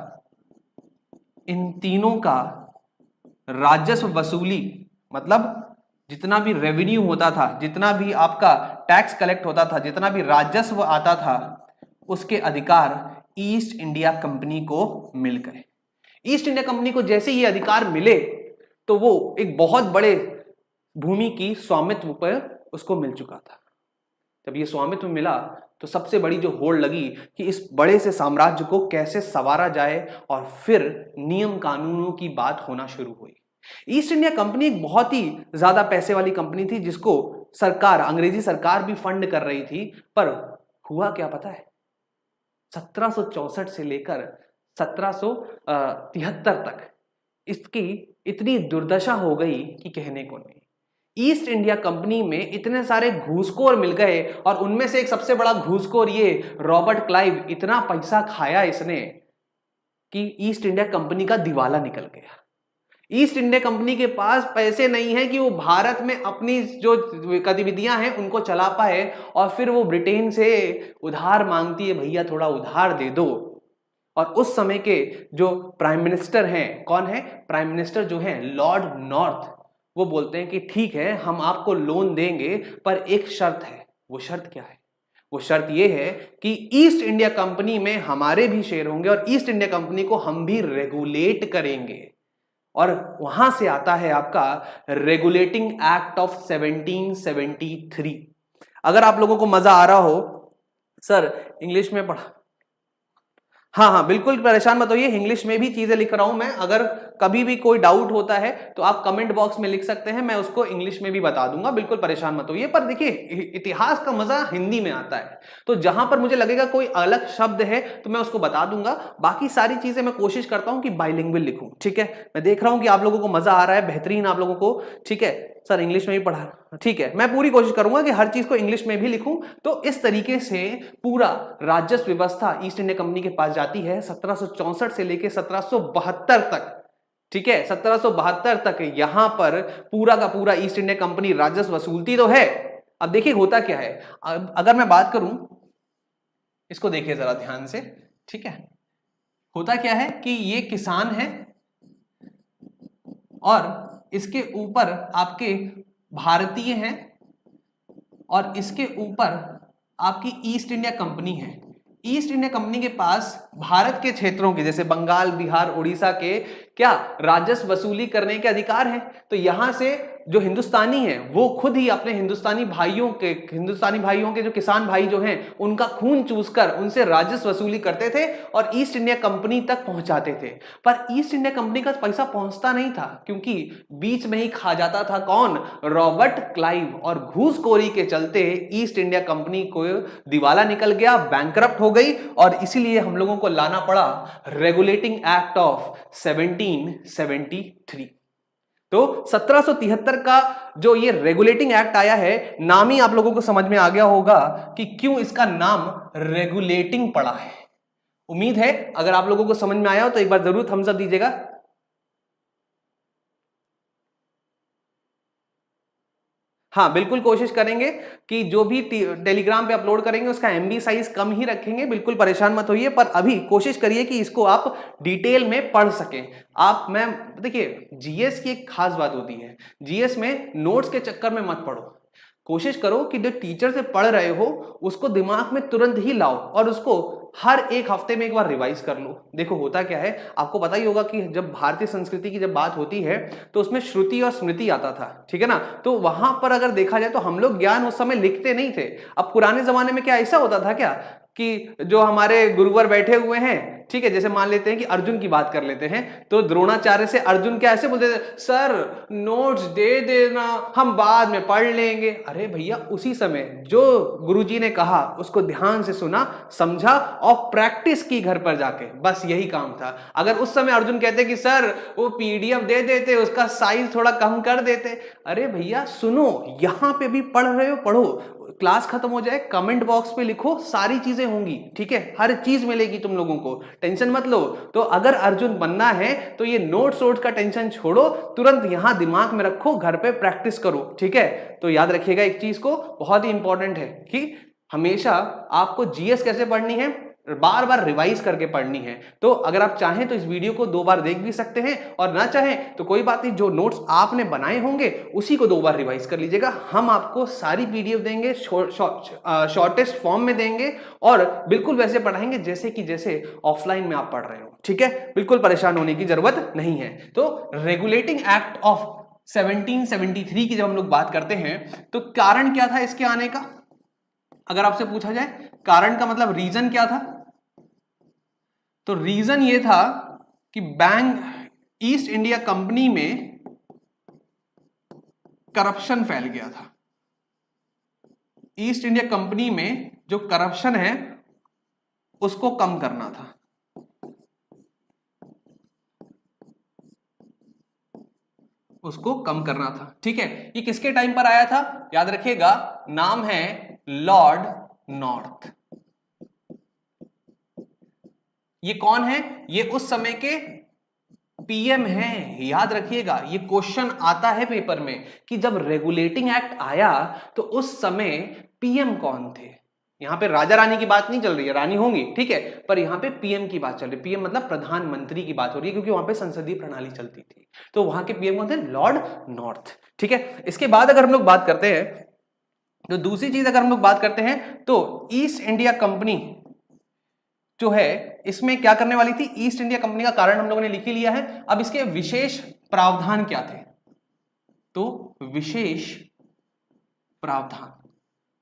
इन तीनों का राजस्व वसूली, मतलब जितना भी रेवेन्यू होता था, जितना भी आपका टैक्स कलेक्ट होता था, जितना भी राजस्व आता था, उसके अधिकार ईस्ट इंडिया कंपनी को मिल गए। ईस्ट इंडिया कंपनी को जैसे ये अधिकार मिले तो वो एक बहुत बड़े भूमि की स्वामित्व पर उसको मिल चुका था। जब ये स्वामित्व मिला तो सबसे बड़ी जो होड़ लगी कि इस बड़े से साम्राज्य को कैसे संवारा जाए, और फिर नियम कानूनों की बात होना शुरू हुई। ईस्ट इंडिया कंपनी एक बहुत ही ज्यादा पैसे वाली कंपनी थी जिसको सरकार, अंग्रेजी सरकार भी फंड कर रही थी। पर हुआ क्या पता है, 1764 से लेकर 1773 तक इसकी इतनी दुर्दशा हो गई कि कहने को नहीं। ईस्ट इंडिया कंपनी में इतने सारे घूसखोर मिल गए और उनमें से एक सबसे बड़ा घूसखोर ये रॉबर्ट क्लाइव, इतना पैसा खाया इसने कि ईस्ट इंडिया कंपनी का दिवाला निकल गया। ईस्ट इंडिया कंपनी के पास पैसे नहीं है कि वो भारत में अपनी जो गतिविधियां हैं उनको चला पाए, और फिर वो ब्रिटेन से उधार मांगती है, भैया थोड़ा उधार दे दो। और उस समय के जो प्राइम मिनिस्टर हैं, कौन है प्राइम मिनिस्टर, जो है लॉर्ड नॉर्थ, वो बोलते हैं कि ठीक है हम आपको लोन देंगे, पर एक शर्त है। वो शर्त क्या है? वो शर्त ये है कि ईस्ट इंडिया कंपनी में हमारे भी शेयर होंगे और ईस्ट इंडिया कंपनी को हम भी रेगुलेट करेंगे। और वहां से आता है आपका रेगुलेटिंग एक्ट ऑफ 1773। अगर आप लोगों को मजा आ रहा हो, सर इंग्लिश में पढ़ा, हाँ बिल्कुल परेशान मत होइए, इंग्लिश में भी चीजें लिख रहा हूं मैं। अगर कभी भी कोई डाउट होता है तो आप कमेंट बॉक्स में लिख सकते हैं, मैं उसको इंग्लिश में भी बता दूंगा, बिल्कुल परेशान मत होइए। पर देखिए, इतिहास का मजा हिंदी में आता है, तो जहां पर मुझे लगेगा कोई अलग शब्द है तो मैं उसको बता दूंगा। बाकी सारी चीजें मैं कोशिश करता हूं कि बाइलिंगुअल लिखूं, ठीक है। मैं देख रहा हूं कि आप लोगों को मजा आ रहा है, बेहतरीन आप लोगों को, ठीक है। सर इंग्लिश में भी पढ़ा, ठीक है, मैं पूरी कोशिश करूंगा कि हर चीज को इंग्लिश में भी लिखूं। तो इस तरीके से पूरा राजस्व व्यवस्था ईस्ट इंडिया कंपनी के पास जाती है 1764 से लेकर 1772 तक, ठीक है। 1772 तक यहां पर पूरा का पूरा ईस्ट इंडिया कंपनी राजस्व वसूलती तो है। अब देखिए होता क्या है, अगर मैं बात करूं, इसको देखिए जरा ध्यान से, ठीक है। होता क्या है कि ये किसान है और इसके ऊपर आपके भारतीय हैं और इसके ऊपर आपकी ईस्ट इंडिया कंपनी है। ईस्ट इंडिया कंपनी के पास भारत के क्षेत्रों के जैसे बंगाल, बिहार, उड़ीसा के क्या राजस्व वसूली करने के अधिकार हैं। तो यहां से जो हिंदुस्तानी है वो खुद ही अपने हिंदुस्तानी भाइयों के जो किसान भाई जो हैं उनका खून चूसकर उनसे राजस्व वसूली करते थे और ईस्ट इंडिया कंपनी तक पहुंचाते थे। पर ईस्ट इंडिया कंपनी का पैसा पहुंचता नहीं था, क्योंकि बीच में ही खा जाता था कौन, रॉबर्ट क्लाइव। और घूसखोरी के चलते ईस्ट इंडिया कंपनी को दिवाला निकल गया, बैंकरप्ट हो गई, और इसीलिए हम लोगों को लाना पड़ा रेगुलेटिंग एक्ट ऑफ 1773। तो 1773 का जो ये रेगुलेटिंग एक्ट आया है, नाम ही आप लोगों को समझ में आ गया होगा कि क्यों इसका नाम रेगुलेटिंग पड़ा है। उम्मीद है अगर आप लोगों को समझ में आया हो तो एक बार जरूर थम्स अप दीजिएगा। हाँ बिल्कुल कोशिश करेंगे कि जो भी टेलीग्राम पे अपलोड करेंगे उसका एमबी साइज कम ही रखेंगे, बिल्कुल परेशान मत होइए। पर अभी कोशिश करिए कि इसको आप डिटेल में पढ़ सकें। मैं देखिए, जीएस की एक खास बात होती है, जीएस में नोट्स के चक्कर में मत पढ़ो। कोशिश करो कि जो टीचर से पढ़ रहे हो उसको दिमाग में तुरंत ही लाओ और उसको हर एक हफ्ते में एक बार रिवाइज कर लो। देखो होता क्या है, आपको पता ही होगा कि जब भारतीय संस्कृति की जब बात होती है तो उसमें श्रुति और स्मृति आता था, ठीक है ना। तो वहां पर अगर देखा जाए तो हम लोग ज्ञान उस समय लिखते नहीं थे। अब पुराने जमाने में क्या ऐसा होता था क्या कि जो हमारे गुरुवर बैठे हुए हैं, ठीक है, जैसे मान लेते हैं कि अर्जुन की बात कर लेते हैं, तो द्रोणाचार्य से अर्जुन क्या ऐसे बोलते थे, सर नोट्स दे देना, हम बाद में पढ़ लेंगे। अरे भैया उसी समय जो गुरुजी ने कहा उसको ध्यान से सुना, समझा और प्रैक्टिस की घर पर जाके, बस यही काम था। अगर उस समय अर्जुन कहते कि सर वो पीडीएफ दे देते, उसका साइज थोड़ा कम कर देते, अरे भैया सुनो, यहां पे भी पढ़ रहे हो पढ़ो, क्लास खत्म हो जाए कमेंट बॉक्स पे लिखो, सारी चीजें होंगी, ठीक है, हर चीज मिलेगी तुम लोगों को, टेंशन मत लो। तो अगर अर्जुन बनना है तो ये नोट्स वोट्स का टेंशन छोड़ो, तुरंत यहां दिमाग में रखो, घर पे प्रैक्टिस करो, ठीक है। तो याद रखिएगा एक चीज को, बहुत ही इंपॉर्टेंट है कि हमेशा आपको जीएस कैसे पढ़नी है, बार बार रिवाइज करके पढ़नी है। तो अगर आप चाहें तो इस वीडियो को 2 बार देख भी सकते हैं, और ना चाहें तो कोई बात नहीं, जो नोट्स आपने बनाए होंगे उसी को 2 बार रिवाइज कर लीजिएगा। हम आपको सारी पीडीएफ देंगे, शॉर्टेस्ट फॉर्म में देंगे, और बिल्कुल वैसे पढ़ाएंगे जैसे ऑफलाइन में आप पढ़ रहे हो, ठीक है। बिल्कुल परेशान होने की जरूरत नहीं है। तो रेगुलेटिंग एक्ट ऑफ 1773 की जब हम लोग बात करते हैं तो कारण क्या था इसके आने का, अगर आपसे पूछा जाए कारण का मतलब रीजन क्या था, तो रीजन ये था कि बैंक ईस्ट इंडिया कंपनी में करप्शन फैल गया था। ईस्ट इंडिया कंपनी में जो करप्शन है उसको कम करना था। उसको कम करना था, ठीक है। ये किसके टाइम पर आया था, याद रखिएगा, नाम है लॉर्ड नॉर्थ। ये कौन है, ये उस समय के पीएम हैं। याद रखिएगा ये क्वेश्चन आता है पेपर में कि जब रेगुलेटिंग एक्ट आया तो उस समय पीएम कौन थे। यहां पे राजा रानी की बात नहीं चल रही है, रानी होंगी, ठीक है, पर यहां पे पीएम की बात चल रही है। पीएम मतलब प्रधानमंत्री की बात हो रही है, क्योंकि वहां पे संसदीय प्रणाली चलती थी। तो वहां के पीएम कौन थे, लॉर्ड नॉर्थ, ठीक है। इसके बाद अगर हम लोग बात करते हैं तो दूसरी चीज अगर हम लोग बात करते हैं तो ईस्ट इंडिया कंपनी जो है इसमें क्या करने वाली थी, ईस्ट इंडिया कंपनी का कारण हम लोगों ने लिख ही लिया है। अब इसके विशेष प्रावधान क्या थे, तो विशेष प्रावधान,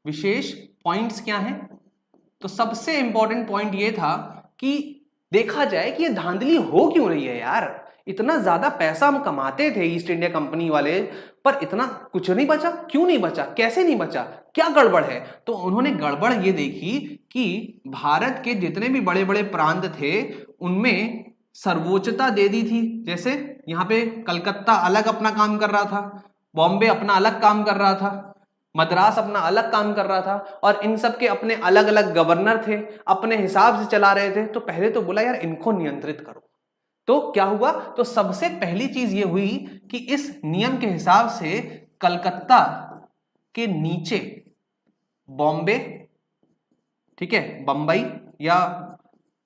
विशेष पॉइंट्स क्या हैं, तो सबसे इंपॉर्टेंट पॉइंट ये था कि देखा जाए कि ये धांधली हो क्यों रही है यार, इतना ज्यादा पैसा हम कमाते थे ईस्ट इंडिया कंपनी वाले, पर इतना कुछ नहीं बचा, क्यों नहीं बचा, कैसे नहीं बचा, क्या गड़बड़ है। तो उन्होंने गड़बड़ ये देखी कि भारत के जितने भी बड़े बड़े प्रांत थे उनमें सर्वोच्चता दे दी थी। जैसे यहाँ पे कलकत्ता अलग अपना काम कर रहा था, बॉम्बे अपना अलग काम कर रहा था, मद्रास अपना अलग काम कर रहा था, और इन सब के अपने अलग अलग गवर्नर थे, अपने हिसाब से चला रहे थे। तो पहले तो बोला यार इनको नियंत्रित करो। तो क्या हुआ, तो सबसे पहली चीज ये हुई कि इस नियम के हिसाब से कलकत्ता के नीचे बॉम्बे, ठीक है, बंबई या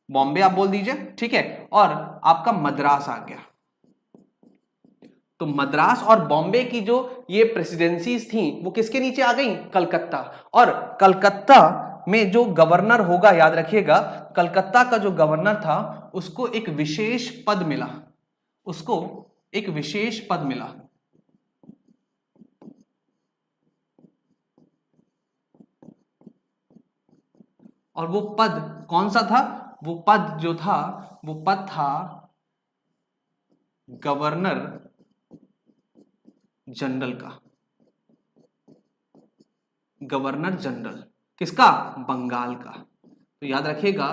बॉम्बे आप बोल दीजिए, ठीक है, और आपका मद्रास आ गया। तो मद्रास और बॉम्बे की जो ये प्रेसिडेंसीज थी वो किसके नीचे आ गई, कलकत्ता। और कलकत्ता में जो गवर्नर होगा, याद रखिएगा, कलकत्ता का जो गवर्नर था उसको एक विशेष पद मिला, उसको एक विशेष पद मिला। और वो पद कौन सा था, वो पद जो था वो पद था गवर्नर जनरल का। गवर्नर जनरल किसका, बंगाल का। तो याद रखिएगा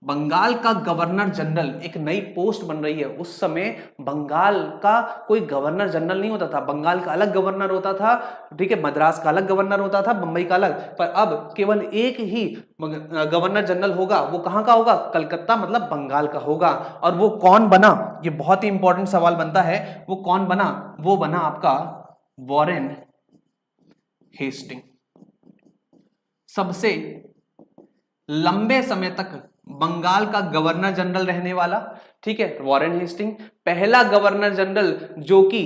बंगाल का गवर्नर जनरल एक नई पोस्ट बन रही है। उस समय बंगाल का कोई गवर्नर जनरल नहीं होता था, बंगाल का अलग गवर्नर होता था, ठीक है, मद्रास का अलग गवर्नर होता था, बंबई का अलग, पर अब केवल एक ही गवर्नर जनरल होगा। वो कहां का होगा, कलकत्ता मतलब बंगाल का होगा। और वो कौन बना, ये बहुत ही इंपॉर्टेंट सवाल बनता है, वो कौन बना, वो बना आपका वॉरेन हेस्टिंग। सबसे लंबे समय तक बंगाल का गवर्नर जनरल रहने वाला, ठीक है, वॉरेन हेस्टिंग, पहला गवर्नर जनरल जो कि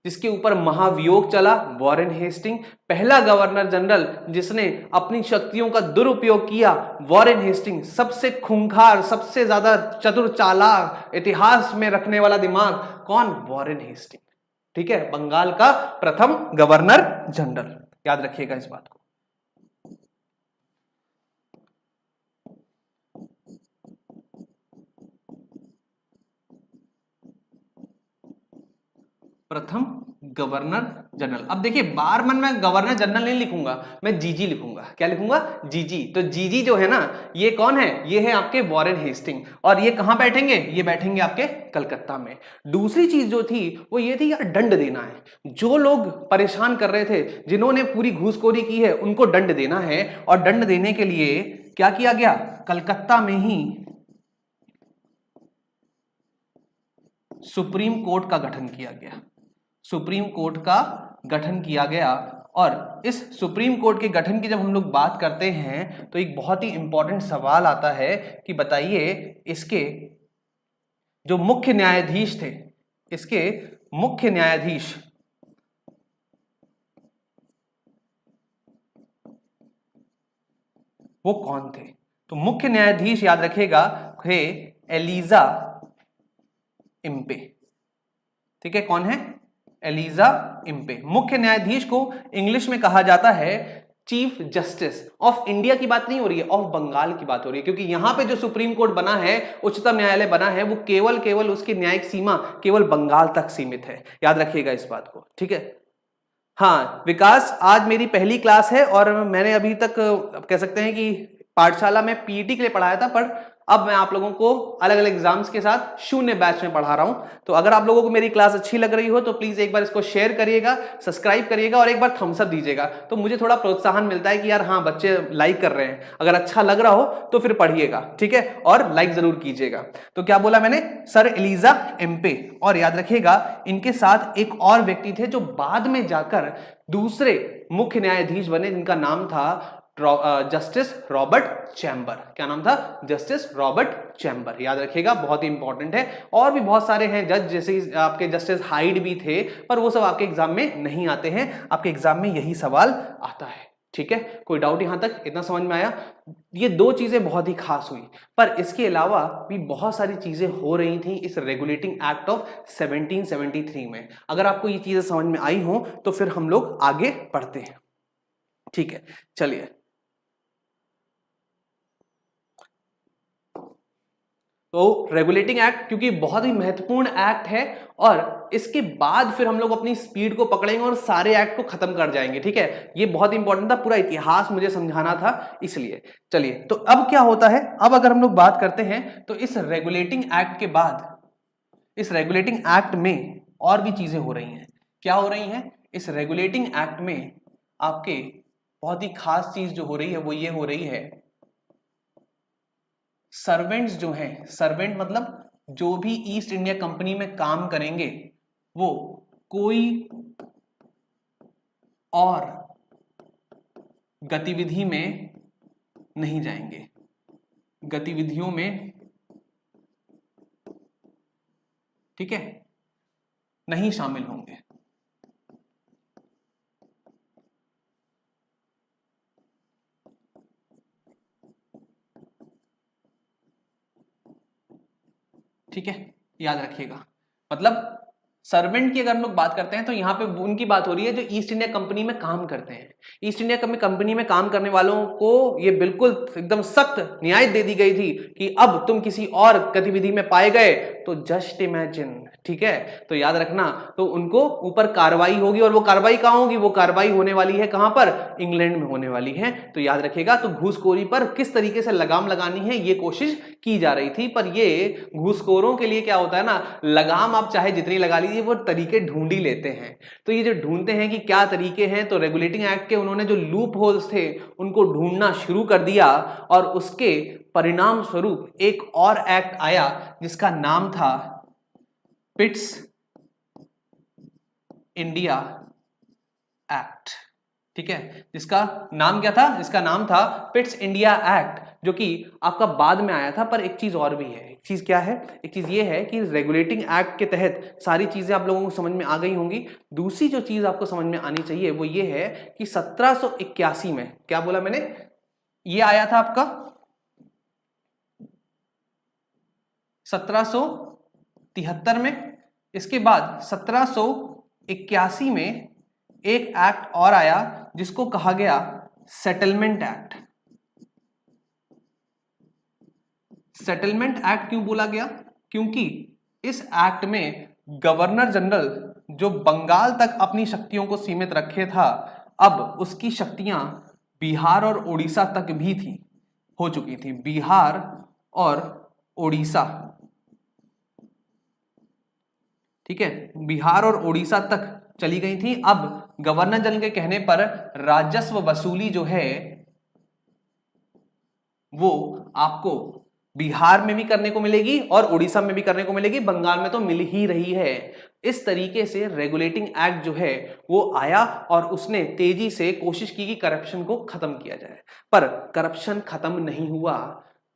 जिसके ऊपर महाभियोग चला, वॉरेन हेस्टिंग। पहला गवर्नर जनरल जिसने अपनी शक्तियों का दुरुपयोग किया, वॉरेन हेस्टिंग। सबसे खूंखार, सबसे ज्यादा चतुर चालाक, इतिहास में रखने वाला दिमाग कौन? Warren Hastings. ठीक है, बंगाल का प्रथम गवर्नर जनरल, याद रखिएगा इस बात को। प्रथम गवर्नर जनरल। अब देखिए, बार मन मैं गवर्नर जनरल नहीं लिखूंगा, मैं जीजी लिखूंगा। क्या लिखूंगा? जीजी। तो जीजी जो है ना, ये कौन है? ये है आपके वॉरेन हेस्टिंग। और ये कहां बैठेंगे? ये बैठेंगे आपके कलकत्ता में। दूसरी चीज जो थी वो ये थी, यार दंड देना है। जो लोग परेशान कर रहे थे, जिन्होंने पूरी घूसखोरी की है, उनको दंड देना है। और दंड देने के लिए क्या किया गया? कलकत्ता में ही सुप्रीम कोर्ट का गठन किया गया। सुप्रीम कोर्ट का गठन किया गया। और इस सुप्रीम कोर्ट के गठन की जब हम लोग बात करते हैं तो एक बहुत ही इंपॉर्टेंट सवाल आता है कि बताइए, इसके जो मुख्य न्यायाधीश थे, इसके मुख्य न्यायाधीश वो कौन थे? तो मुख्य न्यायाधीश याद रखेगा थे एलिजा इम्पे। ठीक है, कौन है? Elijah Impey. मुख्य न्यायाधीश को इंग्लिश में कहा जाता है चीफ जस्टिस ऑफ इंडिया। की बात नहीं हो रही है, ऑफ बंगाल की बात हो रही है, क्योंकि यहां पे जो सुप्रीम कोर्ट बना है, उच्चतम न्यायालय बना है, वो केवल उसकी न्यायिक सीमा केवल बंगाल तक सीमित है। याद रखिएगा इस बात को। ठीक है। हाँ विकास, आज मेरी पहली क्लास है और मैंने अभी तक कह सकते हैं कि पाठशाला में पीईटी के लिए पढ़ाया था, पर अब मैं आप लोगों को अलग अलग एग्जाम्स के साथ शून्य बैच में पढ़ा रहा हूं। तो अगर आप लोगों को मेरी क्लास अच्छी लग रही हो तो प्लीज एक बार इसको शेयर करिएगा, सब्सक्राइब करिएगा और एक बार थम्स अप दीजिएगा, तो मुझे थोड़ा प्रोत्साहन मिलता है कि यार हाँ, बच्चे लाइक कर रहे हैं। अगर अच्छा लग रहा हो तो फिर पढ़िएगा, ठीक है, और लाइक जरूर कीजिएगा। तो क्या बोला मैंने? Sir Elijah Impey. और याद रखिएगा, इनके साथ एक और व्यक्ति थे जो बाद में जाकर दूसरे मुख्य न्यायाधीश बने, जिनका नाम था जस्टिस रॉबर्ट चैम्बर। क्या नाम था? Justice Robert chamber. याद रखिएगा, बहुत ही इंपॉर्टेंट है। और भी बहुत सारे हैं जज, जैसे आपके जस्टिस हाइड भी थे, पर वो सब आपके एग्जाम में नहीं आते हैं। आपके एग्जाम में यही सवाल आता है। ठीक है, कोई डाउट यहां तक? इतना समझ में आया? ये दो चीजें बहुत ही खास हुई, पर इसके अलावा भी बहुत सारी चीजें हो रही थी इस रेगुलेटिंग एक्ट ऑफ 1773 में। अगर आपको ये चीजें समझ में आई हो तो फिर हम लोग आगे बढ़ते हैं। ठीक है, चलिए। तो रेगुलेटिंग एक्ट क्योंकि बहुत ही महत्वपूर्ण एक्ट है, और इसके बाद फिर हम लोग अपनी स्पीड को पकड़ेंगे और सारे एक्ट को खत्म कर जाएंगे। ठीक है, ये बहुत इंपॉर्टेंट था, पूरा इतिहास मुझे समझाना था, इसलिए। चलिए, तो अब क्या होता है, अब अगर हम लोग बात करते हैं तो इस रेगुलेटिंग एक्ट के बाद, इस रेगुलेटिंग एक्ट में और भी चीजें हो रही हैं। क्या हो रही हैं? इस रेगुलेटिंग एक्ट में आपके बहुत ही खास चीज जो हो रही है वो ये हो रही है, सर्वेंट्स जो हैं, सर्वेंट मतलब जो भी ईस्ट इंडिया कंपनी में काम करेंगे, वो कोई और गतिविधि में नहीं जाएंगे, गतिविधियों में, ठीक है, नहीं शामिल होंगे। ठीक है, याद रखिएगा। मतलब सर्वेंट की अगर हम लोग बात करते हैं तो यहां पे उनकी बात हो रही है जो ईस्ट इंडिया कंपनी में काम करते हैं। ईस्ट इंडिया कंपनी में काम करने वालों को ये बिल्कुल एकदम सख्त न्याय दे दी गई थी कि अब तुम किसी और गतिविधि में पाए गए तो जस्ट इमेजिन। ठीक है, तो याद रखना, तो उनको ऊपर कार्रवाई होगी, और वो कार्रवाई कहां होगी? वो कार्रवाई होने वाली है कहां पर? इंग्लैंड में होने वाली है। तो याद रखिएगा, तो घूसखोरी पर किस तरीके से लगाम लगानी है ये कोशिश की जा रही थी। पर ये घूसखोरों के लिए क्या होता है ना, लगाम आप चाहे जितनी लगा लीजिए, वो तरीके ढूंढ ही लेते हैं। तो ये जो ढूंढते हैं कि क्या तरीके हैं, तो रेगुलेटिंग एक्ट के उन्होंने जो लूप होल्स थे उनको ढूंढना शुरू कर दिया, और उसके परिणाम स्वरूप एक और एक्ट आया जिसका नाम था पिट्स इंडिया एक्ट। ठीक है, जिसका नाम क्या था? इसका नाम था पिट्स इंडिया एक्ट, जो कि आपका बाद में आया था। पर एक चीज और भी है चीज क्या है, एक चीज ये है कि रेगुलेटिंग एक्ट के तहत सारी चीजें आप लोगों को समझ में आ गई होंगी। दूसरी जो चीज आपको समझ में आनी चाहिए वो ये है कि 1781 में, क्या बोला मैंने, ये आया था आपका 1773 में। इसके बाद 1781 में एक एक्ट और आया जिसको कहा गया सेटलमेंट एक्ट। सेटलमेंट एक्ट क्यों बोला गया, क्योंकि इस एक्ट में गवर्नर जनरल जो बंगाल तक अपनी शक्तियों को सीमित रखे था, अब उसकी शक्तियां बिहार और उड़ीसा तक भी थी, हो चुकी थी, बिहार और उड़ीसा, ठीक है, बिहार और उड़ीसा तक चली गई थी। अब गवर्नर जनरल के कहने पर राजस्व वसूली जो है वो आपको बिहार में भी करने को मिलेगी और उड़ीसा में भी करने को मिलेगी, बंगाल में तो मिल ही रही है। इस तरीके से रेगुलेटिंग एक्ट जो है वो आया और उसने तेजी से कोशिश की कि करप्शन को खत्म किया जाए, पर करप्शन खत्म नहीं हुआ।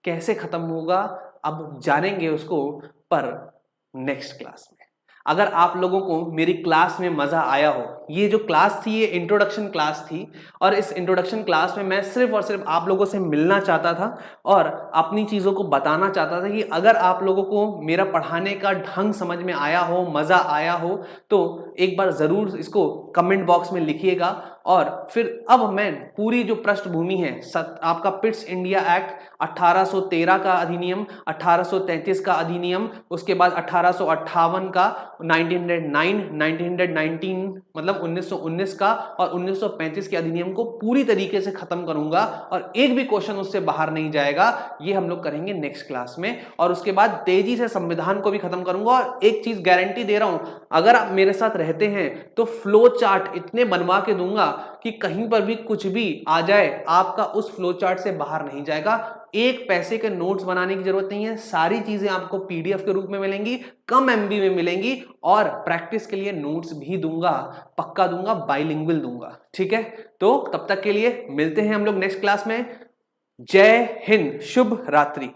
कैसे खत्म होगा अब जानेंगे उसको, पर नेक्स्ट क्लास में। अगर आप लोगों को मेरी क्लास में मजा आया हो, ये जो क्लास थी ये इंट्रोडक्शन क्लास थी, और इस इंट्रोडक्शन क्लास में मैं सिर्फ और सिर्फ आप लोगों से मिलना चाहता था और अपनी चीजों को बताना चाहता था कि अगर आप लोगों को मेरा पढ़ाने का ढंग समझ में आया हो, मजा आया हो, तो एक बार जरूर इसको कमेंट बॉक्स में लिखिएगा। और फिर अब मैं पूरी जो पृष्ठभूमि है, आपका पिट्स इंडिया एक्ट, 1813 का अधिनियम, 1833 का अधिनियम, उसके बाद 1858 का, 1909, 1919 मतलब 1919 का, और 1935 के अधिनियम को पूरी तरीके से खत्म करूंगा और एक भी क्वेश्चन उससे बाहर नहीं जाएगा। ये हम लोग करेंगे नेक्स्ट क्लास में, और उसके बाद तेजी से संविधान को भी खत्म करूंगा। और एक चीज गारंटी दे रहा हूं, अगर आप मेरे साथ रहते हैं तो फ्लो चार्ट इतने बनवा के दूंगा कि कहीं पर भी कुछ भी आ जाए आपका उस फ्लो चार्ट से बाहर नहीं जाएगा। एक पैसे के नोट्स बनाने की जरूरत नहीं है, सारी चीजें आपको पीडीएफ के रूप में मिलेंगी, कम एमबी में मिलेंगी, और प्रैक्टिस के लिए नोट्स भी दूंगा, पक्का दूंगा, बाइलिंगुअल दूंगा, ठीक है। तो तब तक के लिए मिलते हैं हम लोग नेक्स्ट क्लास में। जय हिंद, शुभ रात्रि।